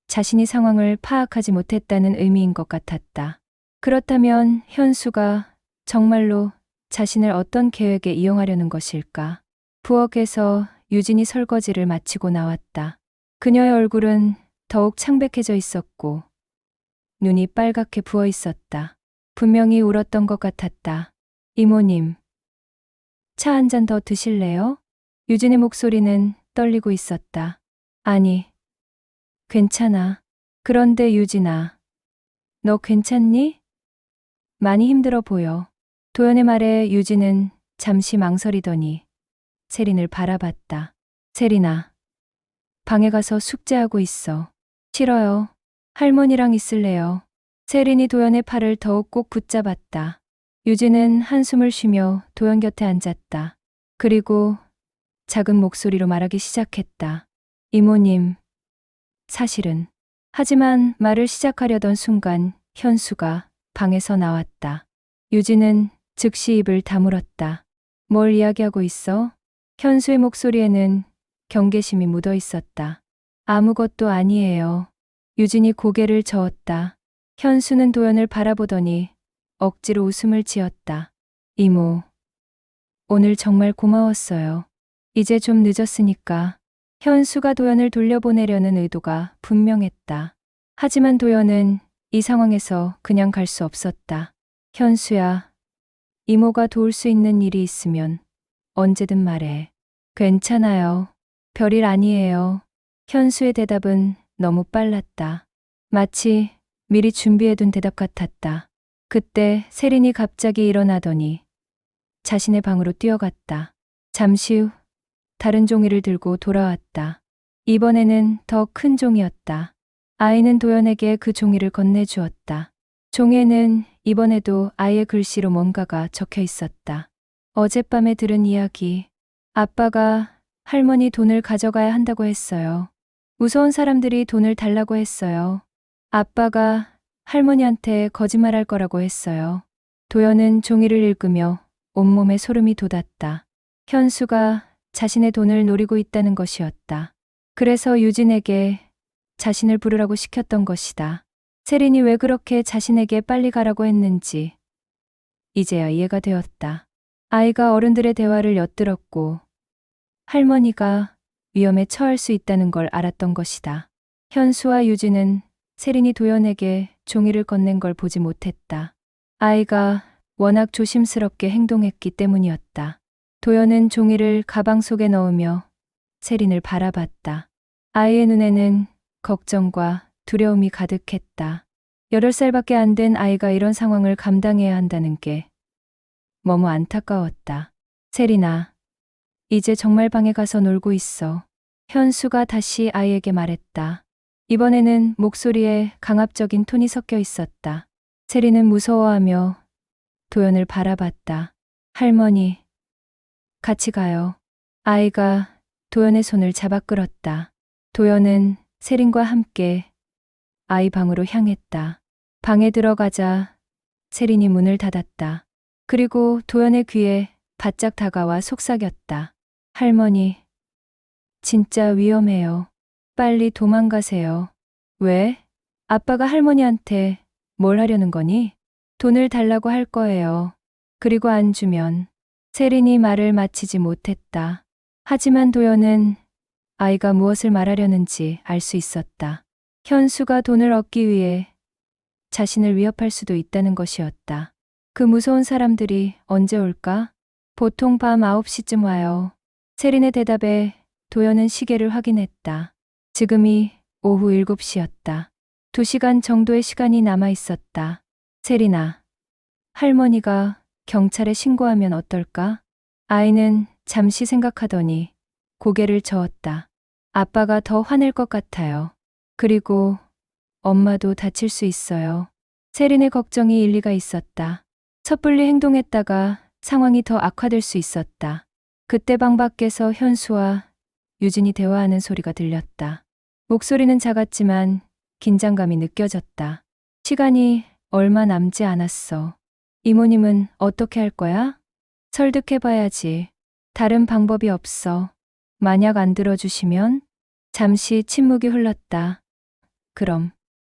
S1: 자신이 상황을 파악하지 못했다는 의미인 것 같았다. 그렇다면 현수가 정말로 자신을 어떤 계획에 이용하려는 것일까? 부엌에서 유진이 설거지를 마치고 나왔다. 그녀의 얼굴은 더욱 창백해져 있었고 눈이 빨갛게 부어 있었다. 분명히 울었던 것 같았다. 이모님, 차 한 잔 더 드실래요? 유진의 목소리는 떨리고 있었다. 아니, 괜찮아. 그런데 유진아, 너 괜찮니? 많이 힘들어 보여. 도연의 말에 유진은 잠시 망설이더니 세린을 바라봤다. 세린아, 방에 가서 숙제하고 있어. 싫어요. 할머니랑 있을래요. 세린이 도연의 팔을 더욱 꼭 붙잡았다. 유진은 한숨을 쉬며 도연 곁에 앉았다. 그리고 작은 목소리로 말하기 시작했다. 이모님, 사실은. 하지만 말을 시작하려던 순간 현수가 방에서 나왔다. 유진은 즉시 입을 다물었다. 뭘 이야기하고 있어? 현수의 목소리에는 경계심이 묻어 있었다. 아무것도 아니에요. 유진이 고개를 저었다. 현수는 도연을 바라보더니 억지로 웃음을 지었다. 이모, 오늘 정말 고마웠어요. 이제 좀 늦었으니까. 현수가 도연을 돌려보내려는 의도가 분명했다. 하지만 도연은 이 상황에서 그냥 갈 수 없었다. 현수야, 이모가 도울 수 있는 일이 있으면 언제든 말해. 괜찮아요. 별일 아니에요. 현수의 대답은 너무 빨랐다. 마치 미리 준비해둔 대답 같았다. 그때 세린이 갑자기 일어나더니 자신의 방으로 뛰어갔다. 잠시 후 다른 종이를 들고 돌아왔다. 이번에는 더 큰 종이었다. 아이는 도연에게 그 종이를 건네주었다. 종이에는 이번에도 아이의 글씨로 뭔가가 적혀 있었다. 어젯밤에 들은 이야기. 아빠가 할머니 돈을 가져가야 한다고 했어요. 무서운 사람들이 돈을 달라고 했어요. 아빠가 할머니한테 거짓말할 거라고 했어요. 도연은 종이를 읽으며 온몸에 소름이 돋았다. 현수가 자신의 돈을 노리고 있다는 것이었다. 그래서 유진에게 자신을 부르라고 시켰던 것이다. 세린이 왜 그렇게 자신에게 빨리 가라고 했는지 이제야 이해가 되었다. 아이가 어른들의 대화를 엿들었고 할머니가 위험에 처할 수 있다는 걸 알았던 것이다. 현수와 유진은 세린이 도연에게 종이를 건넨 걸 보지 못했다. 아이가 워낙 조심스럽게 행동했기 때문이었다. 도연은 종이를 가방 속에 넣으며 세린을 바라봤다. 아이의 눈에는 걱정과 두려움이 가득했다. 8살밖에 안 된 아이가 이런 상황을 감당해야 한다는 게 너무 안타까웠다. 세린아, 이제 정말 방에 가서 놀고 있어. 현수가 다시 아이에게 말했다. 이번에는 목소리에 강압적인 톤이 섞여 있었다. 세린은 무서워하며 도연을 바라봤다. 할머니, 같이 가요. 아이가 도연의 손을 잡아 끌었다. 도연은 세린과 함께 아이 방으로 향했다. 방에 들어가자 세린이 문을 닫았다. 그리고 도연의 귀에 바짝 다가와 속삭였다. 할머니, 진짜 위험해요. 빨리 도망가세요. 왜? 아빠가 할머니한테 뭘 하려는 거니? 돈을 달라고 할 거예요. 그리고 안 주면. 세린이 말을 마치지 못했다. 하지만 도연은 아이가 무엇을 말하려는지 알 수 있었다. 현수가 돈을 얻기 위해 자신을 위협할 수도 있다는 것이었다. 그 무서운 사람들이 언제 올까? 보통 밤 9시쯤 와요. 세린의 대답에 도연은 시계를 확인했다. 지금이 오후 7시였다. 2시간 정도의 시간이 남아 있었다. 세린아, 할머니가 경찰에 신고하면 어떨까? 아이는 잠시 생각하더니 고개를 저었다. 아빠가 더 화낼 것 같아요. 그리고 엄마도 다칠 수 있어요. 세린의 걱정이 일리가 있었다. 섣불리 행동했다가 상황이 더 악화될 수 있었다. 그때 방 밖에서 현수와 유진이 대화하는 소리가 들렸다. 목소리는 작았지만 긴장감이 느껴졌다. 시간이 얼마 남지 않았어. 이모님은 어떻게 할 거야? 설득해봐야지. 다른 방법이 없어. 만약 안 들어주시면? 잠시 침묵이 흘렀다.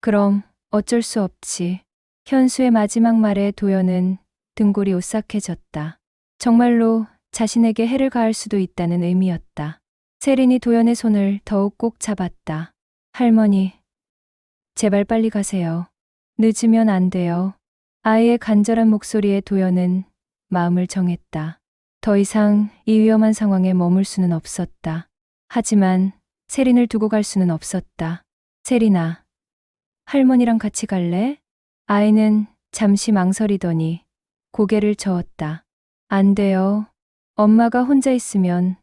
S1: 그럼 어쩔 수 없지. 현수의 마지막 말에 도연은 등골이 오싹해졌다. 정말로 자신에게 해를 가할 수도 있다는 의미였다. 세린이 도연의 손을 더욱 꼭 잡았다. 할머니, 제발 빨리 가세요. 늦으면 안 돼요. 아이의 간절한 목소리에 도연은 마음을 정했다. 더 이상 이 위험한 상황에 머물 수는 없었다. 하지만 세린을 두고 갈 수는 없었다. 세린아, 할머니랑 같이 갈래? 아이는 잠시 망설이더니 고개를 저었다. 안 돼요. 엄마가 혼자 있으면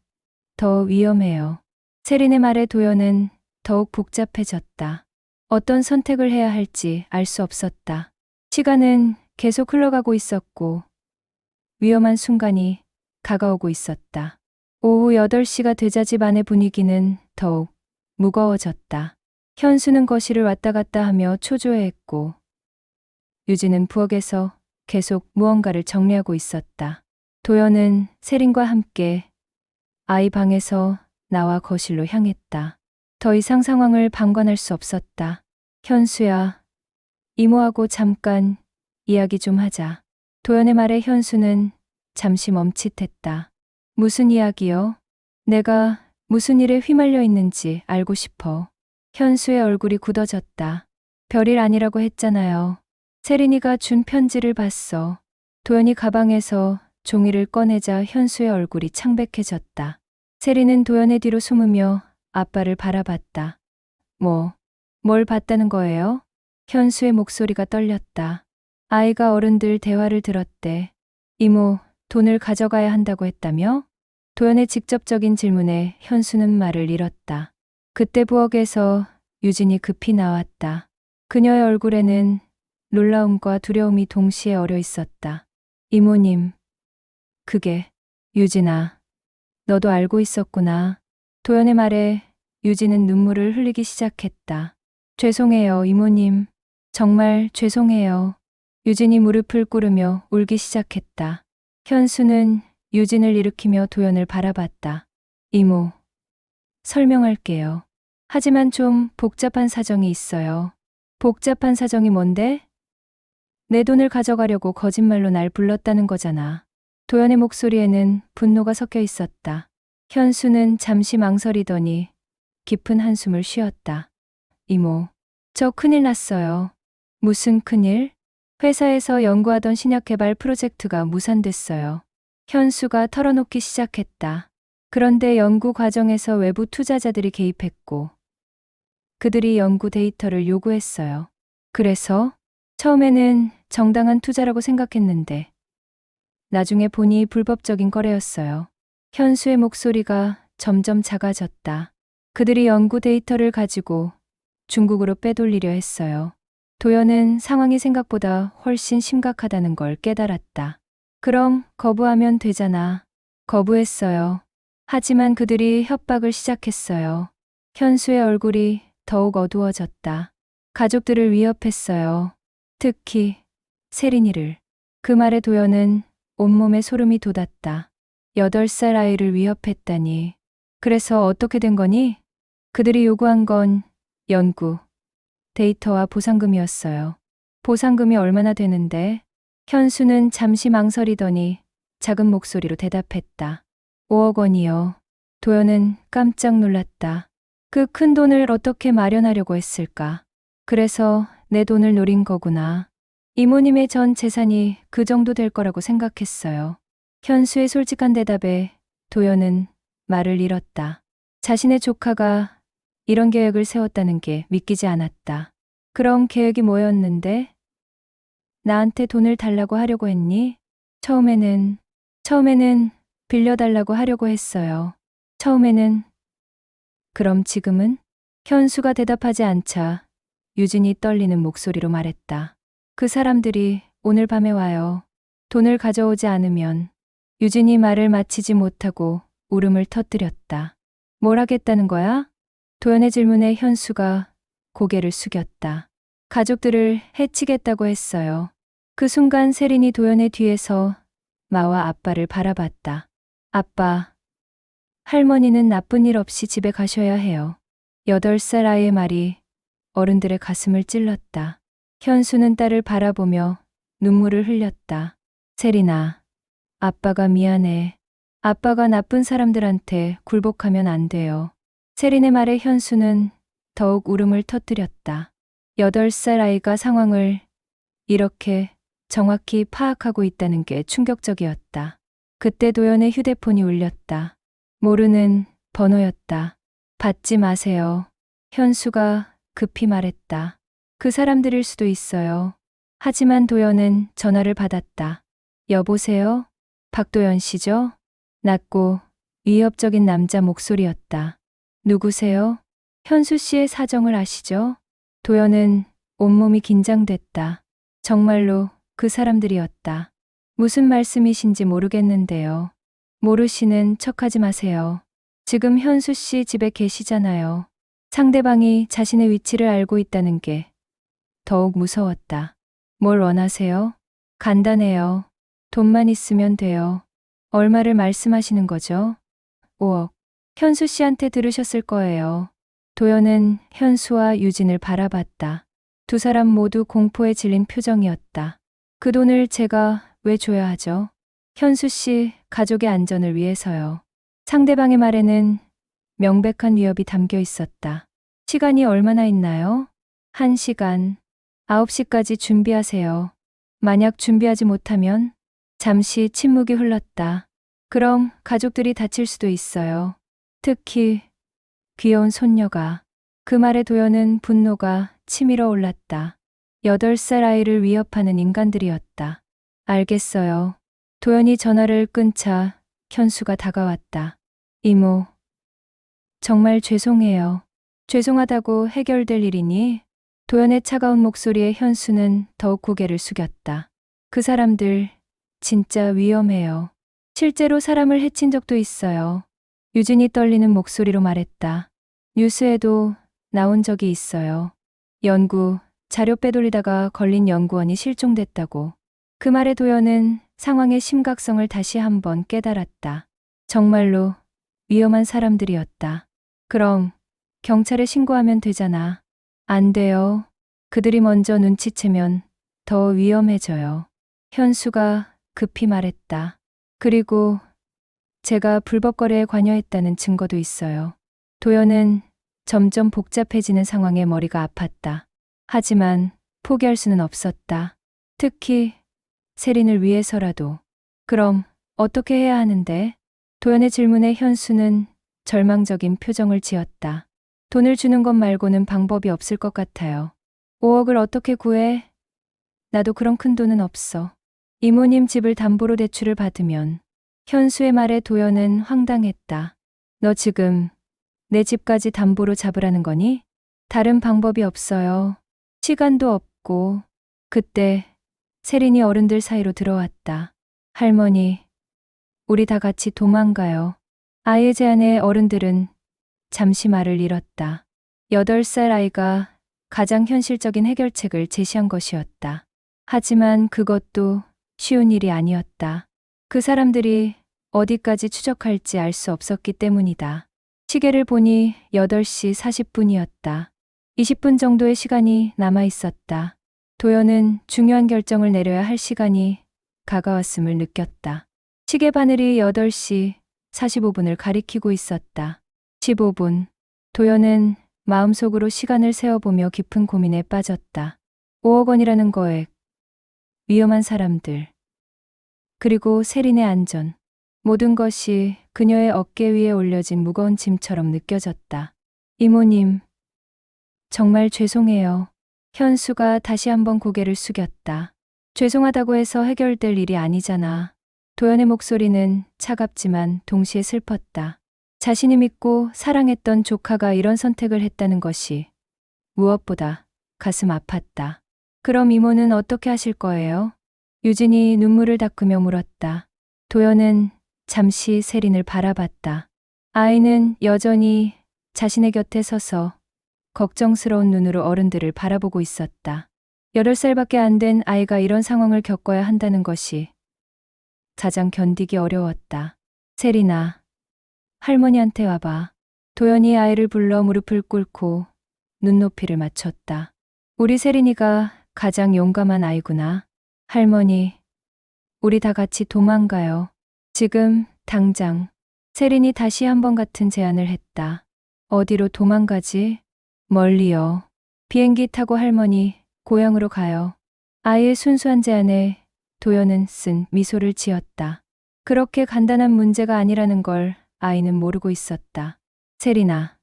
S1: 더 위험해요. 세린의 말에 도연은 더욱 복잡해졌다. 어떤 선택을 해야 할지 알 수 없었다. 시간은 계속 흘러가고 있었고 위험한 순간이 가까우고 있었다. 오후 8시가 되자 집 안의 분위기는 더욱 무거워졌다. 현수는 거실을 왔다 갔다 하며 초조해했고 유진은 부엌에서 계속 무언가를 정리하고 있었다. 도연은 세린과 함께 아이 방에서 나와 거실로 향했다. 더 이상 상황을 방관할 수 없었다. 현수야, 이모하고 잠깐 이야기 좀 하자. 도연의 말에 현수는 잠시 멈칫했다. 무슨 이야기요? 내가 무슨 일에 휘말려 있는지 알고 싶어. 현수의 얼굴이 굳어졌다. 별일 아니라고 했잖아요. 세린이가 준 편지를 봤어. 도연이 가방에서 종이를 꺼내자 현수의 얼굴이 창백해졌다. 세린은 도연의 뒤로 숨으며 아빠를 바라봤다. 뭘 봤다는 거예요? 현수의 목소리가 떨렸다. 아이가 어른들 대화를 들었대. 이모, 돈을 가져가야 한다고 했다며? 도연의 직접적인 질문에 현수는 말을 잃었다. 그때 부엌에서 유진이 급히 나왔다. 그녀의 얼굴에는 놀라움과 두려움이 동시에 어려 있었다. 이모님, 그게, 유진아, 너도 알고 있었구나. 도연의 말에 유진은 눈물을 흘리기 시작했다. 죄송해요, 이모님. 정말 죄송해요. 유진이 무릎을 꿇으며 울기 시작했다. 현수는 유진을 일으키며 도연을 바라봤다. 이모, 설명할게요. 하지만 좀 복잡한 사정이 있어요. 복잡한 사정이 뭔데? 내 돈을 가져가려고 거짓말로 날 불렀다는 거잖아. 도연의 목소리에는 분노가 섞여 있었다. 현수는 잠시 망설이더니 깊은 한숨을 쉬었다. 이모, 저 큰일 났어요. 무슨 큰일? 회사에서 연구하던 신약 개발 프로젝트가 무산됐어요. 현수가 털어놓기 시작했다. 그런데 연구 과정에서 외부 투자자들이 개입했고, 그들이 연구 데이터를 요구했어요. 그래서 처음에는 정당한 투자라고 생각했는데, 나중에 보니 불법적인 거래였어요. 현수의 목소리가 점점 작아졌다. 그들이 연구 데이터를 가지고 중국으로 빼돌리려 했어요. 도연은 상황이 생각보다 훨씬 심각하다는 걸 깨달았다. 그럼 거부하면 되잖아. 거부했어요. 하지만 그들이 협박을 시작했어요. 현수의 얼굴이 더욱 어두워졌다. 가족들을 위협했어요. 특히 세린이를. 그 말에 도연은 온몸에 소름이 돋았다. 8살 아이를 위협했다니. 그래서 어떻게 된 거니? 그들이 요구한 건 연구, 데이터와 보상금이었어요. 보상금이 얼마나 되는데? 현수는 잠시 망설이더니 작은 목소리로 대답했다. 5억 원이요. 도연은 깜짝 놀랐다. 그 큰 돈을 어떻게 마련하려고 했을까? 그래서 내 돈을 노린 거구나. 이모님의 전 재산이 그 정도 될 거라고 생각했어요. 현수의 솔직한 대답에 도연은 말을 잃었다. 자신의 조카가 이런 계획을 세웠다는 게 믿기지 않았다. 그럼 계획이 뭐였는데? 나한테 돈을 달라고 하려고 했니? 처음에는 빌려달라고 하려고 했어요. 처음에는. 그럼 지금은? 현수가 대답하지 않자 유진이 떨리는 목소리로 말했다. 그 사람들이 오늘 밤에 와요. 돈을 가져오지 않으면. 유진이 말을 마치지 못하고 울음을 터뜨렸다. 뭘 하겠다는 거야? 도연의 질문에 현수가 고개를 숙였다. 가족들을 해치겠다고 했어요. 그 순간 세린이 도연의 뒤에서 마와 아빠를 바라봤다. 아빠, 할머니는 나쁜 일 없이 집에 가셔야 해요. 8살 아이의 말이 어른들의 가슴을 찔렀다. 현수는 딸을 바라보며 눈물을 흘렸다. 세린아, 아빠가 미안해. 아빠가 나쁜 사람들한테 굴복하면 안 돼요. 세린의 말에 현수는 더욱 울음을 터뜨렸다. 8살 아이가 상황을 이렇게 정확히 파악하고 있다는 게 충격적이었다. 그때 도연의 휴대폰이 울렸다. 모르는 번호였다. 받지 마세요. 현수가 급히 말했다. 그 사람들일 수도 있어요. 하지만 도연은 전화를 받았다. 여보세요? 박도연 씨죠? 낮고 위협적인 남자 목소리였다. 누구세요? 현수 씨의 사정을 아시죠? 도연은 온몸이 긴장됐다. 정말로 그 사람들이었다. 무슨 말씀이신지 모르겠는데요. 모르시는 척하지 마세요. 지금 현수 씨 집에 계시잖아요. 상대방이 자신의 위치를 알고 있다는 게 더욱 무서웠다. 뭘 원하세요? 간단해요. 돈만 있으면 돼요. 얼마를 말씀하시는 거죠? 5억. 현수 씨한테 들으셨을 거예요. 도연은 현수와 유진을 바라봤다. 두 사람 모두 공포에 질린 표정이었다. 그 돈을 제가 왜 줘야 하죠? 현수 씨 가족의 안전을 위해서요. 상대방의 말에는 명백한 위협이 담겨 있었다. 시간이 얼마나 있나요? 1시간. 9시까지 준비하세요. 만약 준비하지 못하면? 잠시 침묵이 흘렀다. 그럼 가족들이 다칠 수도 있어요. 특히 귀여운 손녀가. 그 말에 도연은 분노가 치밀어 올랐다. 8살 아이를 위협하는 인간들이었다. 알겠어요. 도연이 전화를 끊자 현수가 다가왔다. 이모, 정말 죄송해요. 죄송하다고 해결될 일이니? 도연의 차가운 목소리에 현수는 더욱 고개를 숙였다. 그 사람들 진짜 위험해요. 실제로 사람을 해친 적도 있어요. 유진이 떨리는 목소리로 말했다. 뉴스에도 나온 적이 있어요. 연구, 자료 빼돌리다가 걸린 연구원이 실종됐다고. 그 말에 도연은 상황의 심각성을 다시 한번 깨달았다. 정말로 위험한 사람들이었다. 그럼 경찰에 신고하면 되잖아. 안 돼요. 그들이 먼저 눈치채면 더 위험해져요. 현수가 급히 말했다. 그리고 제가 불법 거래에 관여했다는 증거도 있어요. 도연은 점점 복잡해지는 상황에 머리가 아팠다. 하지만 포기할 수는 없었다. 특히 세린을 위해서라도. 그럼 어떻게 해야 하는데? 도연의 질문에 현수는 절망적인 표정을 지었다. 돈을 주는 것 말고는 방법이 없을 것 같아요. 5억을 어떻게 구해? 나도 그런 큰 돈은 없어. 이모님 집을 담보로 대출을 받으면. 현수의 말에 도연은 황당했다. 너 지금 내 집까지 담보로 잡으라는 거니? 다른 방법이 없어요. 시간도 없고. 그때 세린이 어른들 사이로 들어왔다. 할머니, 우리 다 같이 도망가요. 아이의 제안에 어른들은 잠시 말을 잃었다. 8살 아이가 가장 현실적인 해결책을 제시한 것이었다. 하지만 그것도 쉬운 일이 아니었다. 그 사람들이 어디까지 추적할지 알 수 없었기 때문이다. 시계를 보니 8시 40분이었다. 20분 정도의 시간이 남아 있었다. 도연은 중요한 결정을 내려야 할 시간이 가까웠음을 느꼈다. 시계 바늘이 8시 45분을 가리키고 있었다. 15분. 도연은 마음속으로 시간을 세어보며 깊은 고민에 빠졌다. 5억 원이라는 거액, 위험한 사람들, 그리고 세린의 안전. 모든 것이 그녀의 어깨 위에 올려진 무거운 짐처럼 느껴졌다. 이모님, 정말 죄송해요. 현수가 다시 한번 고개를 숙였다. 죄송하다고 해서 해결될 일이 아니잖아. 도연의 목소리는 차갑지만 동시에 슬펐다. 자신이 믿고 사랑했던 조카가 이런 선택을 했다는 것이 무엇보다 가슴 아팠다. 그럼 이모는 어떻게 하실 거예요? 유진이 눈물을 닦으며 물었다. 도연은 잠시 세린을 바라봤다. 아이는 여전히 자신의 곁에 서서 걱정스러운 눈으로 어른들을 바라보고 있었다. 8살밖에 안 된 아이가 이런 상황을 겪어야 한다는 것이 가장 견디기 어려웠다. 세린아, 할머니한테 와봐. 도연이 아이를 불러 무릎을 꿇고 눈높이를 맞췄다. 우리 세린이가 가장 용감한 아이구나. 할머니, 우리 다 같이 도망가요. 지금, 당장. 세린이 다시 한번 같은 제안을 했다. 어디로 도망가지? 멀리요. 비행기 타고 할머니, 고향으로 가요. 아이의 순수한 제안에 도연은 쓴 미소를 지었다. 그렇게 간단한 문제가 아니라는 걸 아이는 모르고 있었다. 세린아,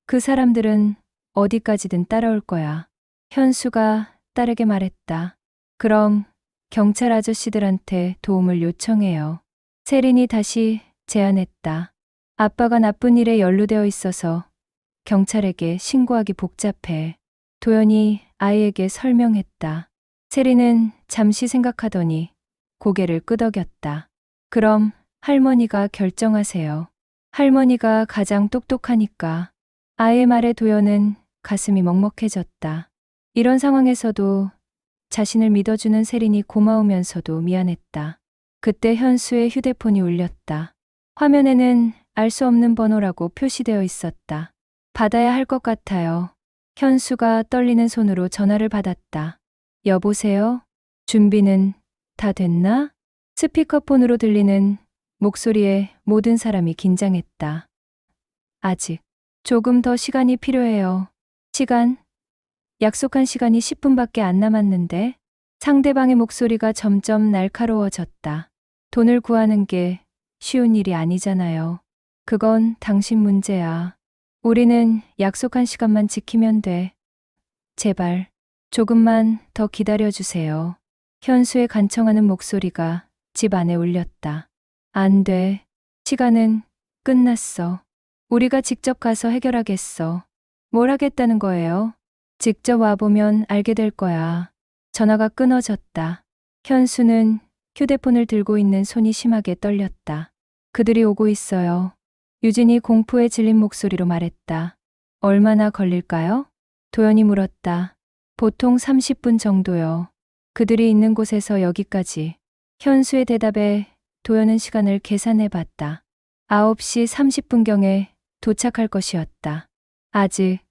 S1: 그 사람들은 어디까지든 따라올 거야. 현수가 딸에게 말했다. 그럼 경찰 아저씨들한테 도움을 요청해요. 세린이 다시 제안했다. 아빠가 나쁜 일에 연루되어 있어서 경찰에게 신고하기 복잡해. 도연이 아이에게 설명했다. 세린은 잠시 생각하더니 고개를 끄덕였다. 그럼 할머니가 결정하세요. 할머니가 가장 똑똑하니까. 아이의 말에 도연은 가슴이 먹먹해졌다. 이런 상황에서도 자신을 믿어주는 세린이 고마우면서도 미안했다. 그때 현수의 휴대폰이 울렸다. 화면에는 알 수 없는 번호라고 표시되어 있었다. 받아야 할 것 같아요. 현수가 떨리는 손으로 전화를 받았다. 여보세요? 준비는 다 됐나? 스피커폰으로 들리는 목소리에 모든 사람이 긴장했다. 아직 조금 더 시간이 필요해요. 시간? 약속한 시간이 10분밖에 안 남았는데. 상대방의 목소리가 점점 날카로워졌다. 돈을 구하는 게 쉬운 일이 아니잖아요. 그건 당신 문제야. 우리는 약속한 시간만 지키면 돼. 제발 조금만 더 기다려주세요. 현수의 간청하는 목소리가 집 안에 울렸다. 안 돼. 시간은 끝났어. 우리가 직접 가서 해결하겠어. 뭘 하겠다는 거예요? 직접 와보면 알게 될 거야. 전화가 끊어졌다. 현수는 휴대폰을 들고 있는 손이 심하게 떨렸다. 그들이 오고 있어요. 유진이 공포에 질린 목소리로 말했다. 얼마나 걸릴까요? 도연이 물었다. 보통 30분 정도요. 그들이 있는 곳에서 여기까지. 현수의 대답에 도연은 시간을 계산해 봤다. 9시 30분경에 도착할 것이었다. 아직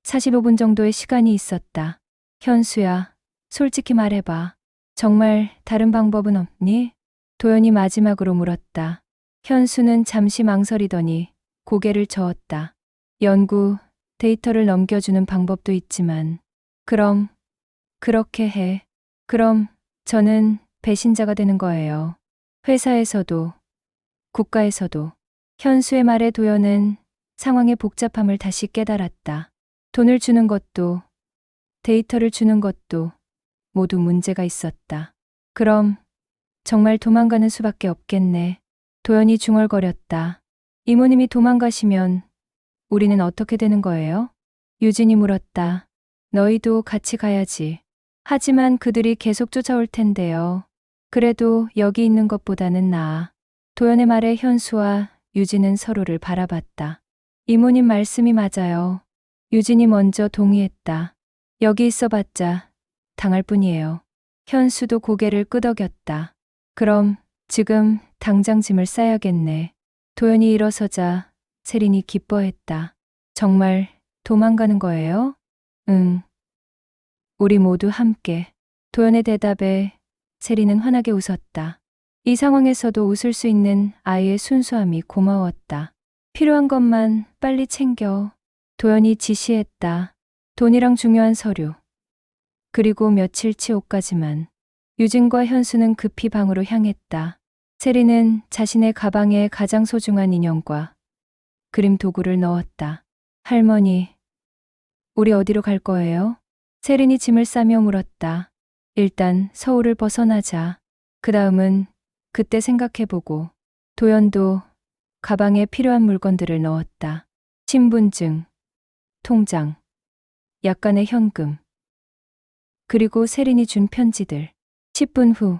S1: 45분 정도의 시간이 있었다. 현수야, 솔직히 말해봐. 정말 다른 방법은 없니? 도연이 마지막으로 물었다. 현수는 잠시 망설이더니 고개를 저었다. 연구, 데이터를 넘겨주는 방법도 있지만, 그럼, 그렇게 해. 그럼 저는 배신자가 되는 거예요. 회사에서도, 국가에서도. 현수의 말에 도연은 상황의 복잡함을 다시 깨달았다. 돈을 주는 것도, 데이터를 주는 것도 모두 문제가 있었다. 그럼 정말 도망가는 수밖에 없겠네. 도연이 중얼거렸다. 이모님이 도망가시면 우리는 어떻게 되는 거예요? 유진이 물었다. 너희도 같이 가야지. 하지만 그들이 계속 쫓아올 텐데요. 그래도 여기 있는 것보다는 나아. 도연의 말에 현수와 유진은 서로를 바라봤다. 이모님 말씀이 맞아요. 유진이 먼저 동의했다. 여기 있어봤자 당할 뿐이에요. 현수도 고개를 끄덕였다. 그럼 지금 당장 짐을 싸야겠네. 도연이 일어서자 세린이 기뻐했다. 정말 도망가는 거예요? 응. 우리 모두 함께. 도연의 대답에 세린은 환하게 웃었다. 이 상황에서도 웃을 수 있는 아이의 순수함이 고마웠다. 필요한 것만 빨리 챙겨. 도연이 지시했다. 돈이랑 중요한 서류. 그리고 며칠치 옷까지만. 유진과 현수는 급히 방으로 향했다. 세린은 자신의 가방에 가장 소중한 인형과 그림 도구를 넣었다. 할머니, 우리 어디로 갈 거예요? 세린이 짐을 싸며 물었다. 일단 서울을 벗어나자. 그 다음은 그때 생각해보고. 도연도 가방에 필요한 물건들을 넣었다. 신분증, 통장, 약간의 현금. 그리고 세린이 준 편지들. 10분 후.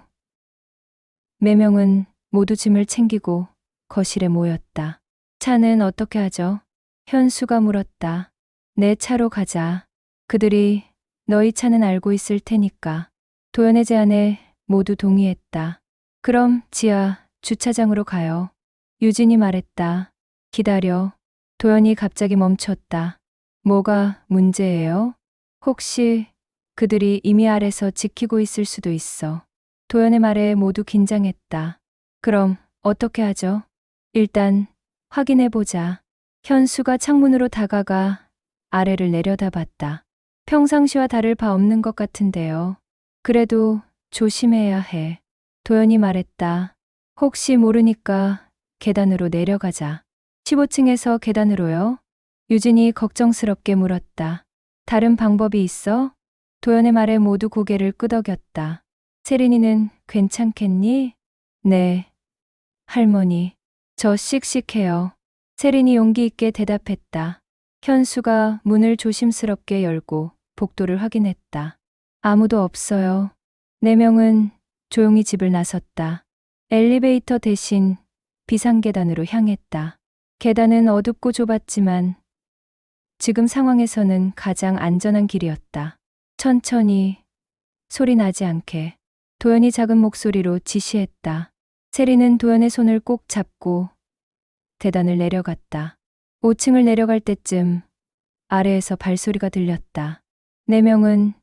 S1: 4명은 모두 짐을 챙기고 거실에 모였다. 차는 어떻게 하죠? 현수가 물었다. 내 차로 가자. 그들이 너희 차는 알고 있을 테니까. 도연의 제안에 모두 동의했다. 그럼 지하 주차장으로 가요. 유진이 말했다. 기다려. 도연이 갑자기 멈췄다. 뭐가 문제예요? 혹시 그들이 이미 아래서 지키고 있을 수도 있어. 도연의 말에 모두 긴장했다. 그럼 어떻게 하죠? 일단 확인해보자. 현수가 창문으로 다가가 아래를 내려다봤다. 평상시와 다를 바 없는 것 같은데요. 그래도 조심해야 해. 도연이 말했다. 혹시 모르니까 계단으로 내려가자. 15층에서 계단으로요? 유진이 걱정스럽게 물었다. 다른 방법이 있어? 도연의 말에 모두 고개를 끄덕였다. 세린이는 괜찮겠니? 네. 할머니, 저 씩씩해요. 세린이 용기 있게 대답했다. 현수가 문을 조심스럽게 열고 복도를 확인했다. 아무도 없어요. 4명은 조용히 집을 나섰다. 엘리베이터 대신 비상계단으로 향했다. 계단은 어둡고 좁았지만 지금 상황에서는 가장 안전한 길이었다. 천천히, 소리 나지 않게. 도연이 작은 목소리로 지시했다. 세린은 도연의 손을 꼭 잡고 계단을 내려갔다. 5층을 내려갈 때쯤 아래에서 발소리가 들렸다. 4명은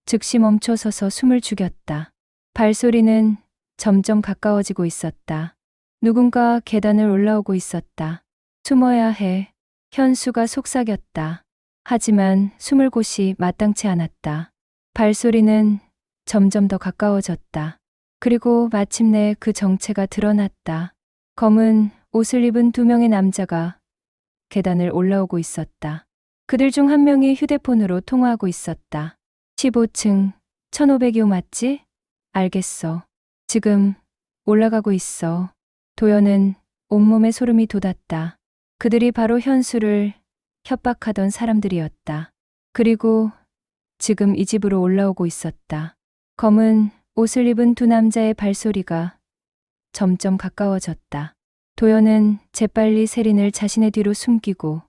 S1: 즉시 멈춰서서 숨을 죽였다. 발소리는 점점 가까워지고 있었다. 누군가 계단을 올라오고 있었다. 숨어야 해. 현수가 속삭였다. 하지만 숨을 곳이 마땅치 않았다. 발소리는 점점 더 가까워졌다. 그리고 마침내 그 정체가 드러났다. 검은 옷을 입은 2명의 남자가 계단을 올라오고 있었다. 그들 중 한 명이 휴대폰으로 통화하고 있었다. 15층 1502호 맞지? 알겠어. 지금 올라가고 있어. 도연은 온몸에 소름이 돋았다. 그들이 바로 현수를 협박하던 사람들이었다. 그리고 지금 이 집으로 올라오고 있었다. 검은 옷을 입은 두 남자의 발소리가 점점 가까워졌다. 도연은 재빨리 세린을 자신의 뒤로 숨기고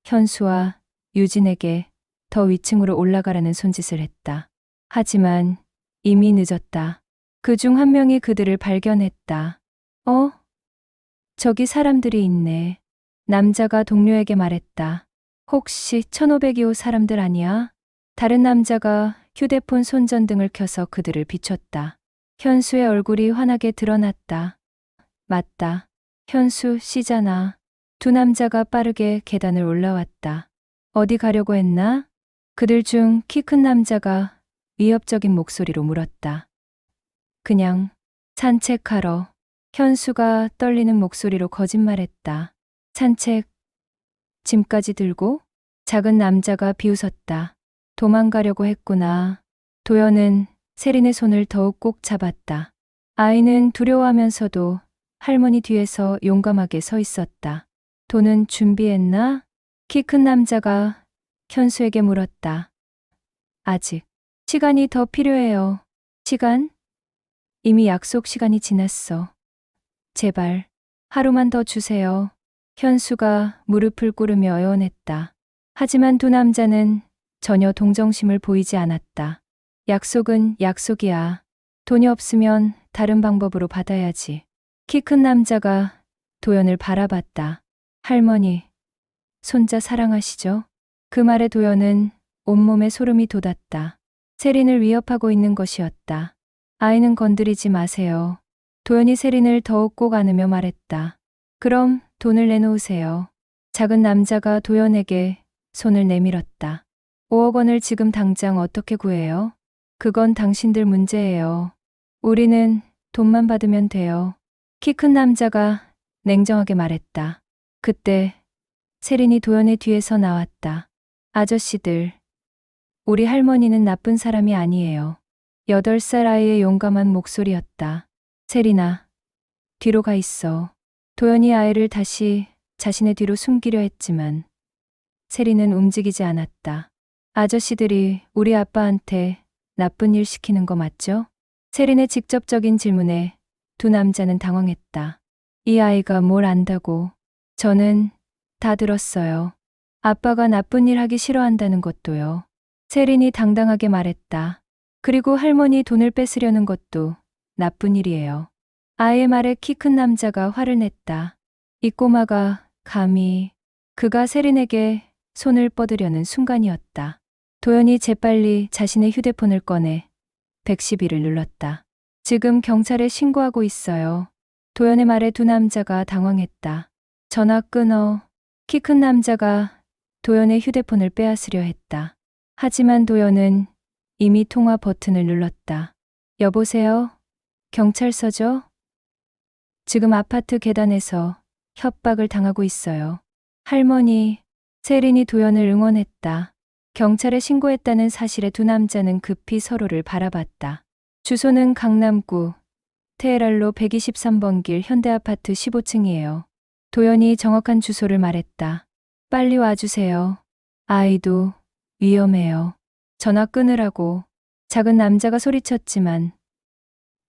S1: 현수와 유진에게 더 위층으로 올라가라는 손짓을 했다. 하지만 이미 늦었다. 그중 한 명이 그들을 발견했다. 저기 사람들이 있네. 남자가 동료에게 말했다. 혹시 1502호 사람들 아니야? 다른 남자가 휴대폰 손전등을 켜서 그들을 비췄다. 현수의 얼굴이 환하게 드러났다. 맞다. 현수 씨잖아. 두 남자가 빠르게 계단을 올라왔다. 어디 가려고 했나? 그들 중 키 큰 남자가 위협적인 목소리로 물었다. 그냥 산책하러. 현수가 떨리는 목소리로 거짓말했다. 산책, 짐까지 들고? 작은 남자가 비웃었다. 도망가려고 했구나. 도연은 세린의 손을 더욱 꼭 잡았다. 아이는 두려워하면서도 할머니 뒤에서 용감하게 서 있었다. 돈은 준비했나? 키 큰 남자가 현수에게 물었다. 아직. 시간이 더 필요해요. 시간? 이미 약속 시간이 지났어. 제발, 하루만 더 주세요. 현수가 무릎을 꿇으며 애원했다. 하지만 두 남자는 전혀 동정심을 보이지 않았다. 약속은 약속이야. 돈이 없으면 다른 방법으로 받아야지. 키 큰 남자가 도연을 바라봤다. 할머니, 손자 사랑하시죠? 그 말에 도연은 온몸에 소름이 돋았다. 세린을 위협하고 있는 것이었다. 아이는 건드리지 마세요. 도연이 세린을 더욱 꼭 안으며 말했다. 그럼 돈을 내놓으세요. 작은 남자가 도연에게 손을 내밀었다. 5억 원을 지금 당장 어떻게 구해요? 그건 당신들 문제예요. 우리는 돈만 받으면 돼요. 키 큰 남자가 냉정하게 말했다. 그때 세린이 도연의 뒤에서 나왔다. 아저씨들, 우리 할머니는 나쁜 사람이 아니에요. 8살 아이의 용감한 목소리였다. 세린아, 뒤로 가 있어. 도연이 아이를 다시 자신의 뒤로 숨기려 했지만 세린은 움직이지 않았다. 아저씨들이 우리 아빠한테 나쁜 일 시키는 거 맞죠? 세린의 직접적인 질문에 두 남자는 당황했다. 이 아이가 뭘 안다고. 저는 다 들었어요. 아빠가 나쁜 일 하기 싫어한다는 것도요. 세린이 당당하게 말했다. 그리고 할머니 돈을 뺏으려는 것도 나쁜 일이에요. 아이의 말에 키 큰 남자가 화를 냈다. 이 꼬마가 감히. 그가 세린에게 손을 뻗으려는 순간이었다. 도연이 재빨리 자신의 휴대폰을 꺼내 112를 눌렀다. 지금 경찰에 신고하고 있어요. 도연의 말에 두 남자가 당황했다. 전화 끊어. 키 큰 남자가 도연의 휴대폰을 빼앗으려 했다. 하지만 도연은 이미 통화 버튼을 눌렀다. 여보세요? 경찰서죠? 지금 아파트 계단에서 협박을 당하고 있어요. 할머니, 세린이 도연을 응원했다. 경찰에 신고했다는 사실에 두 남자는 급히 서로를 바라봤다. 주소는 강남구 테헤랄로 123번 길 현대아파트 15층이에요. 도연이 정확한 주소를 말했다. 빨리 와주세요. 아이도 위험해요. 전화 끊으라고. 작은 남자가 소리쳤지만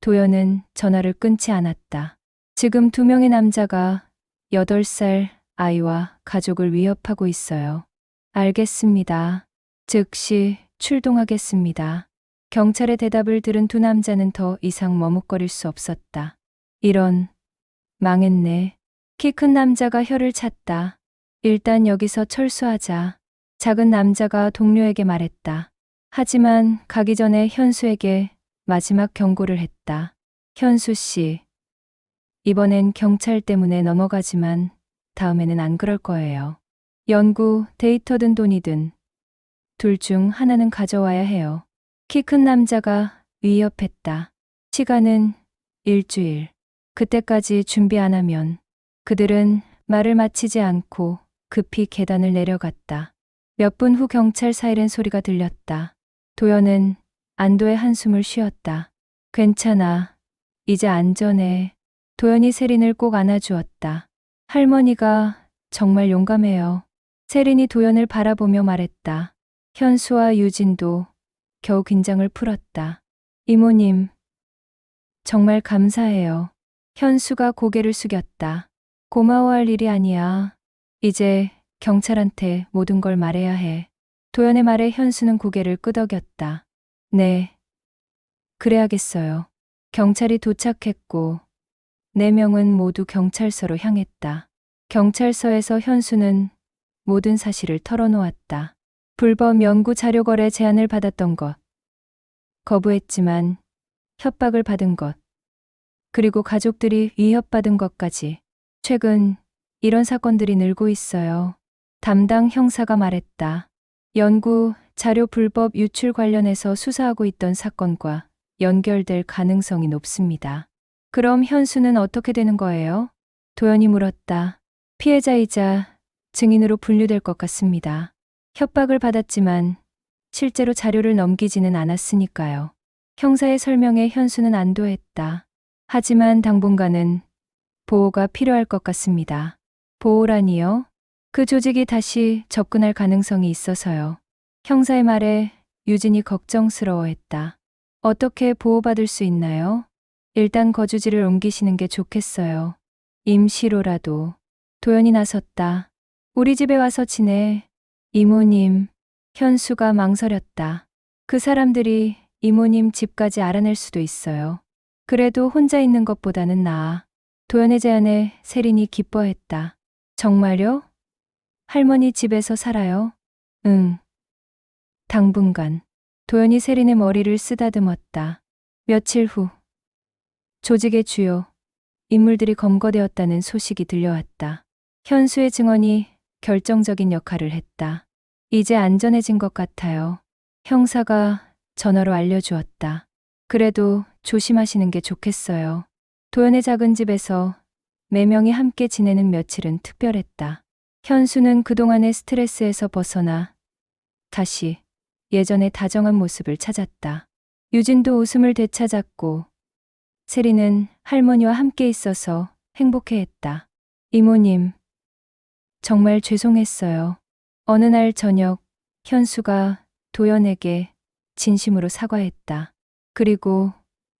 S1: 도연은 전화를 끊지 않았다. 지금 두 명의 남자가 8살 아이와 가족을 위협하고 있어요. 알겠습니다. 즉시 출동하겠습니다. 경찰의 대답을 들은 두 남자는 더 이상 머뭇거릴 수 없었다. 이런, 망했네. 키 큰 남자가 혀를 찼다. 일단 여기서 철수하자. 작은 남자가 동료에게 말했다. 하지만 가기 전에 현수에게 마지막 경고를 했다. 현수 씨, 이번엔 경찰 때문에 넘어가지만 다음에는 안 그럴 거예요. 연구, 데이터든 돈이든 둘 중 하나는 가져와야 해요. 키 큰 남자가 위협했다. 시간은 일주일. 그때까지 준비 안 하면. 그들은 말을 마치지 않고 급히 계단을 내려갔다. 몇 분 후 경찰 사이렌 소리가 들렸다. 도연은 안도의 한숨을 쉬었다. 괜찮아. 이제 안전해. 도연이 세린을 꼭 안아주었다. 할머니가 정말 용감해요. 세린이 도연을 바라보며 말했다. 현수와 유진도 겨우 긴장을 풀었다. 이모님, 정말 감사해요. 현수가 고개를 숙였다. 고마워할 일이 아니야. 이제 경찰한테 모든 걸 말해야 해. 도연의 말에 현수는 고개를 끄덕였다. 네, 그래야겠어요. 경찰이 도착했고 4명은 모두 경찰서로 향했다. 경찰서에서 현수는 모든 사실을 털어놓았다. 불법 연구 자료 거래 제안을 받았던 것, 거부했지만 협박을 받은 것, 그리고 가족들이 위협받은 것까지. 최근 이런 사건들이 늘고 있어요. 담당 형사가 말했다. 연구 자료 불법 유출 관련해서 수사하고 있던 사건과 연결될 가능성이 높습니다. 그럼 현수는 어떻게 되는 거예요? 도연이 물었다. 피해자이자 증인으로 분류될 것 같습니다. 협박을 받았지만 실제로 자료를 넘기지는 않았으니까요. 형사의 설명에 현수는 안도했다. 하지만 당분간은 보호가 필요할 것 같습니다. 보호라니요? 그 조직이 다시 접근할 가능성이 있어서요. 형사의 말에 유진이 걱정스러워했다. 어떻게 보호받을 수 있나요? 일단 거주지를 옮기시는 게 좋겠어요. 임시로라도. 도연이 나섰다. 우리 집에 와서 지내. 이모님. 현수가 망설였다. 그 사람들이 이모님 집까지 알아낼 수도 있어요. 그래도 혼자 있는 것보다는 나아. 도연의 제안에 세린이 기뻐했다. 정말요? 할머니 집에서 살아요? 응. 당분간. 도연이 세린의 머리를 쓰다듬었다. 며칠 후. 조직의 주요 인물들이 검거되었다는 소식이 들려왔다. 현수의 증언이 결정적인 역할을 했다. 이제 안전해진 것 같아요. 형사가 전화로 알려주었다. 그래도 조심하시는 게 좋겠어요. 도연의 작은 집에서 4명이 함께 지내는 며칠은 특별했다. 현수는 그동안의 스트레스에서 벗어나 다시 예전의 다정한 모습을 찾았다. 유진도 웃음을 되찾았고 세린은 할머니와 함께 있어서 행복해했다. 이모님, 정말 죄송했어요. 어느 날 저녁 현수가 도연에게 진심으로 사과했다. 그리고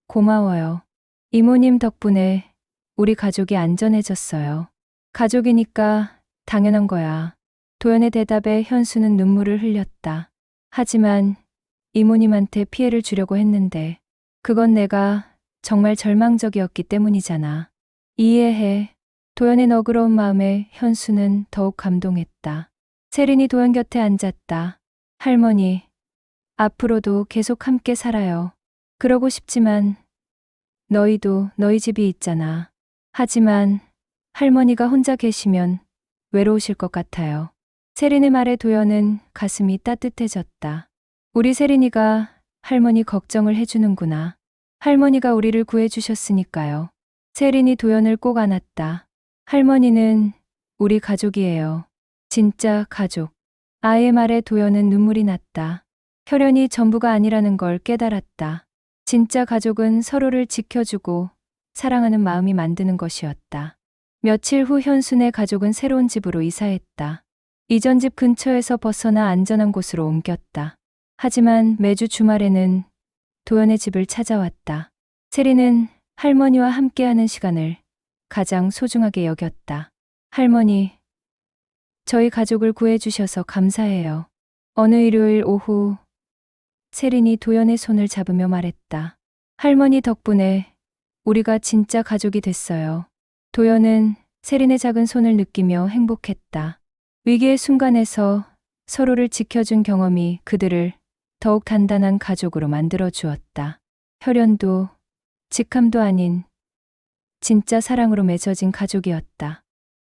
S1: 고마워요. 이모님 덕분에 우리 가족이 안전해졌어요. 가족이니까 당연한 거야. 도연의 대답에 현수는 눈물을 흘렸다. 하지만 이모님한테 피해를 주려고 했는데 그건 내가 정말 절망적이었기 때문이잖아. 이해해. 도연의 너그러운 마음에 현수는 더욱 감동했다. 세린이 도연 곁에 앉았다. 할머니, 앞으로도 계속 함께 살아요. 그러고 싶지만 너희도 너희 집이 있잖아. 하지만 할머니가 혼자 계시면 외로우실 것 같아요. 세린의 말에 도연은 가슴이 따뜻해졌다. 우리 세린이가 할머니 걱정을 해주는구나. 할머니가 우리를 구해주셨으니까요. 세린이 도연을 꼭 안았다. 할머니는 우리 가족이에요. 진짜 가족. 아이의 말에 도연은 눈물이 났다. 혈연이 전부가 아니라는 걸 깨달았다. 진짜 가족은 서로를 지켜주고 사랑하는 마음이 만드는 것이었다. 며칠 후 현순의 가족은 새로운 집으로 이사했다. 이전 집 근처에서 벗어나 안전한 곳으로 옮겼다. 하지만 매주 주말에는 도연의 집을 찾아왔다. 세리는 할머니와 함께하는 시간을 가장 소중하게 여겼다. 할머니, 저희 가족을 구해주셔서 감사해요. 어느 일요일 오후 세린이 도연의 손을 잡으며 말했다. 할머니 덕분에 우리가 진짜 가족이 됐어요. 도연은 세린의 작은 손을 느끼며 행복했다. 위기의 순간에서 서로를 지켜준 경험이 그들을 더욱 단단한 가족으로 만들어 주었다. 혈연도 직함도 아닌 진짜 사랑으로 맺어진 가족이었다.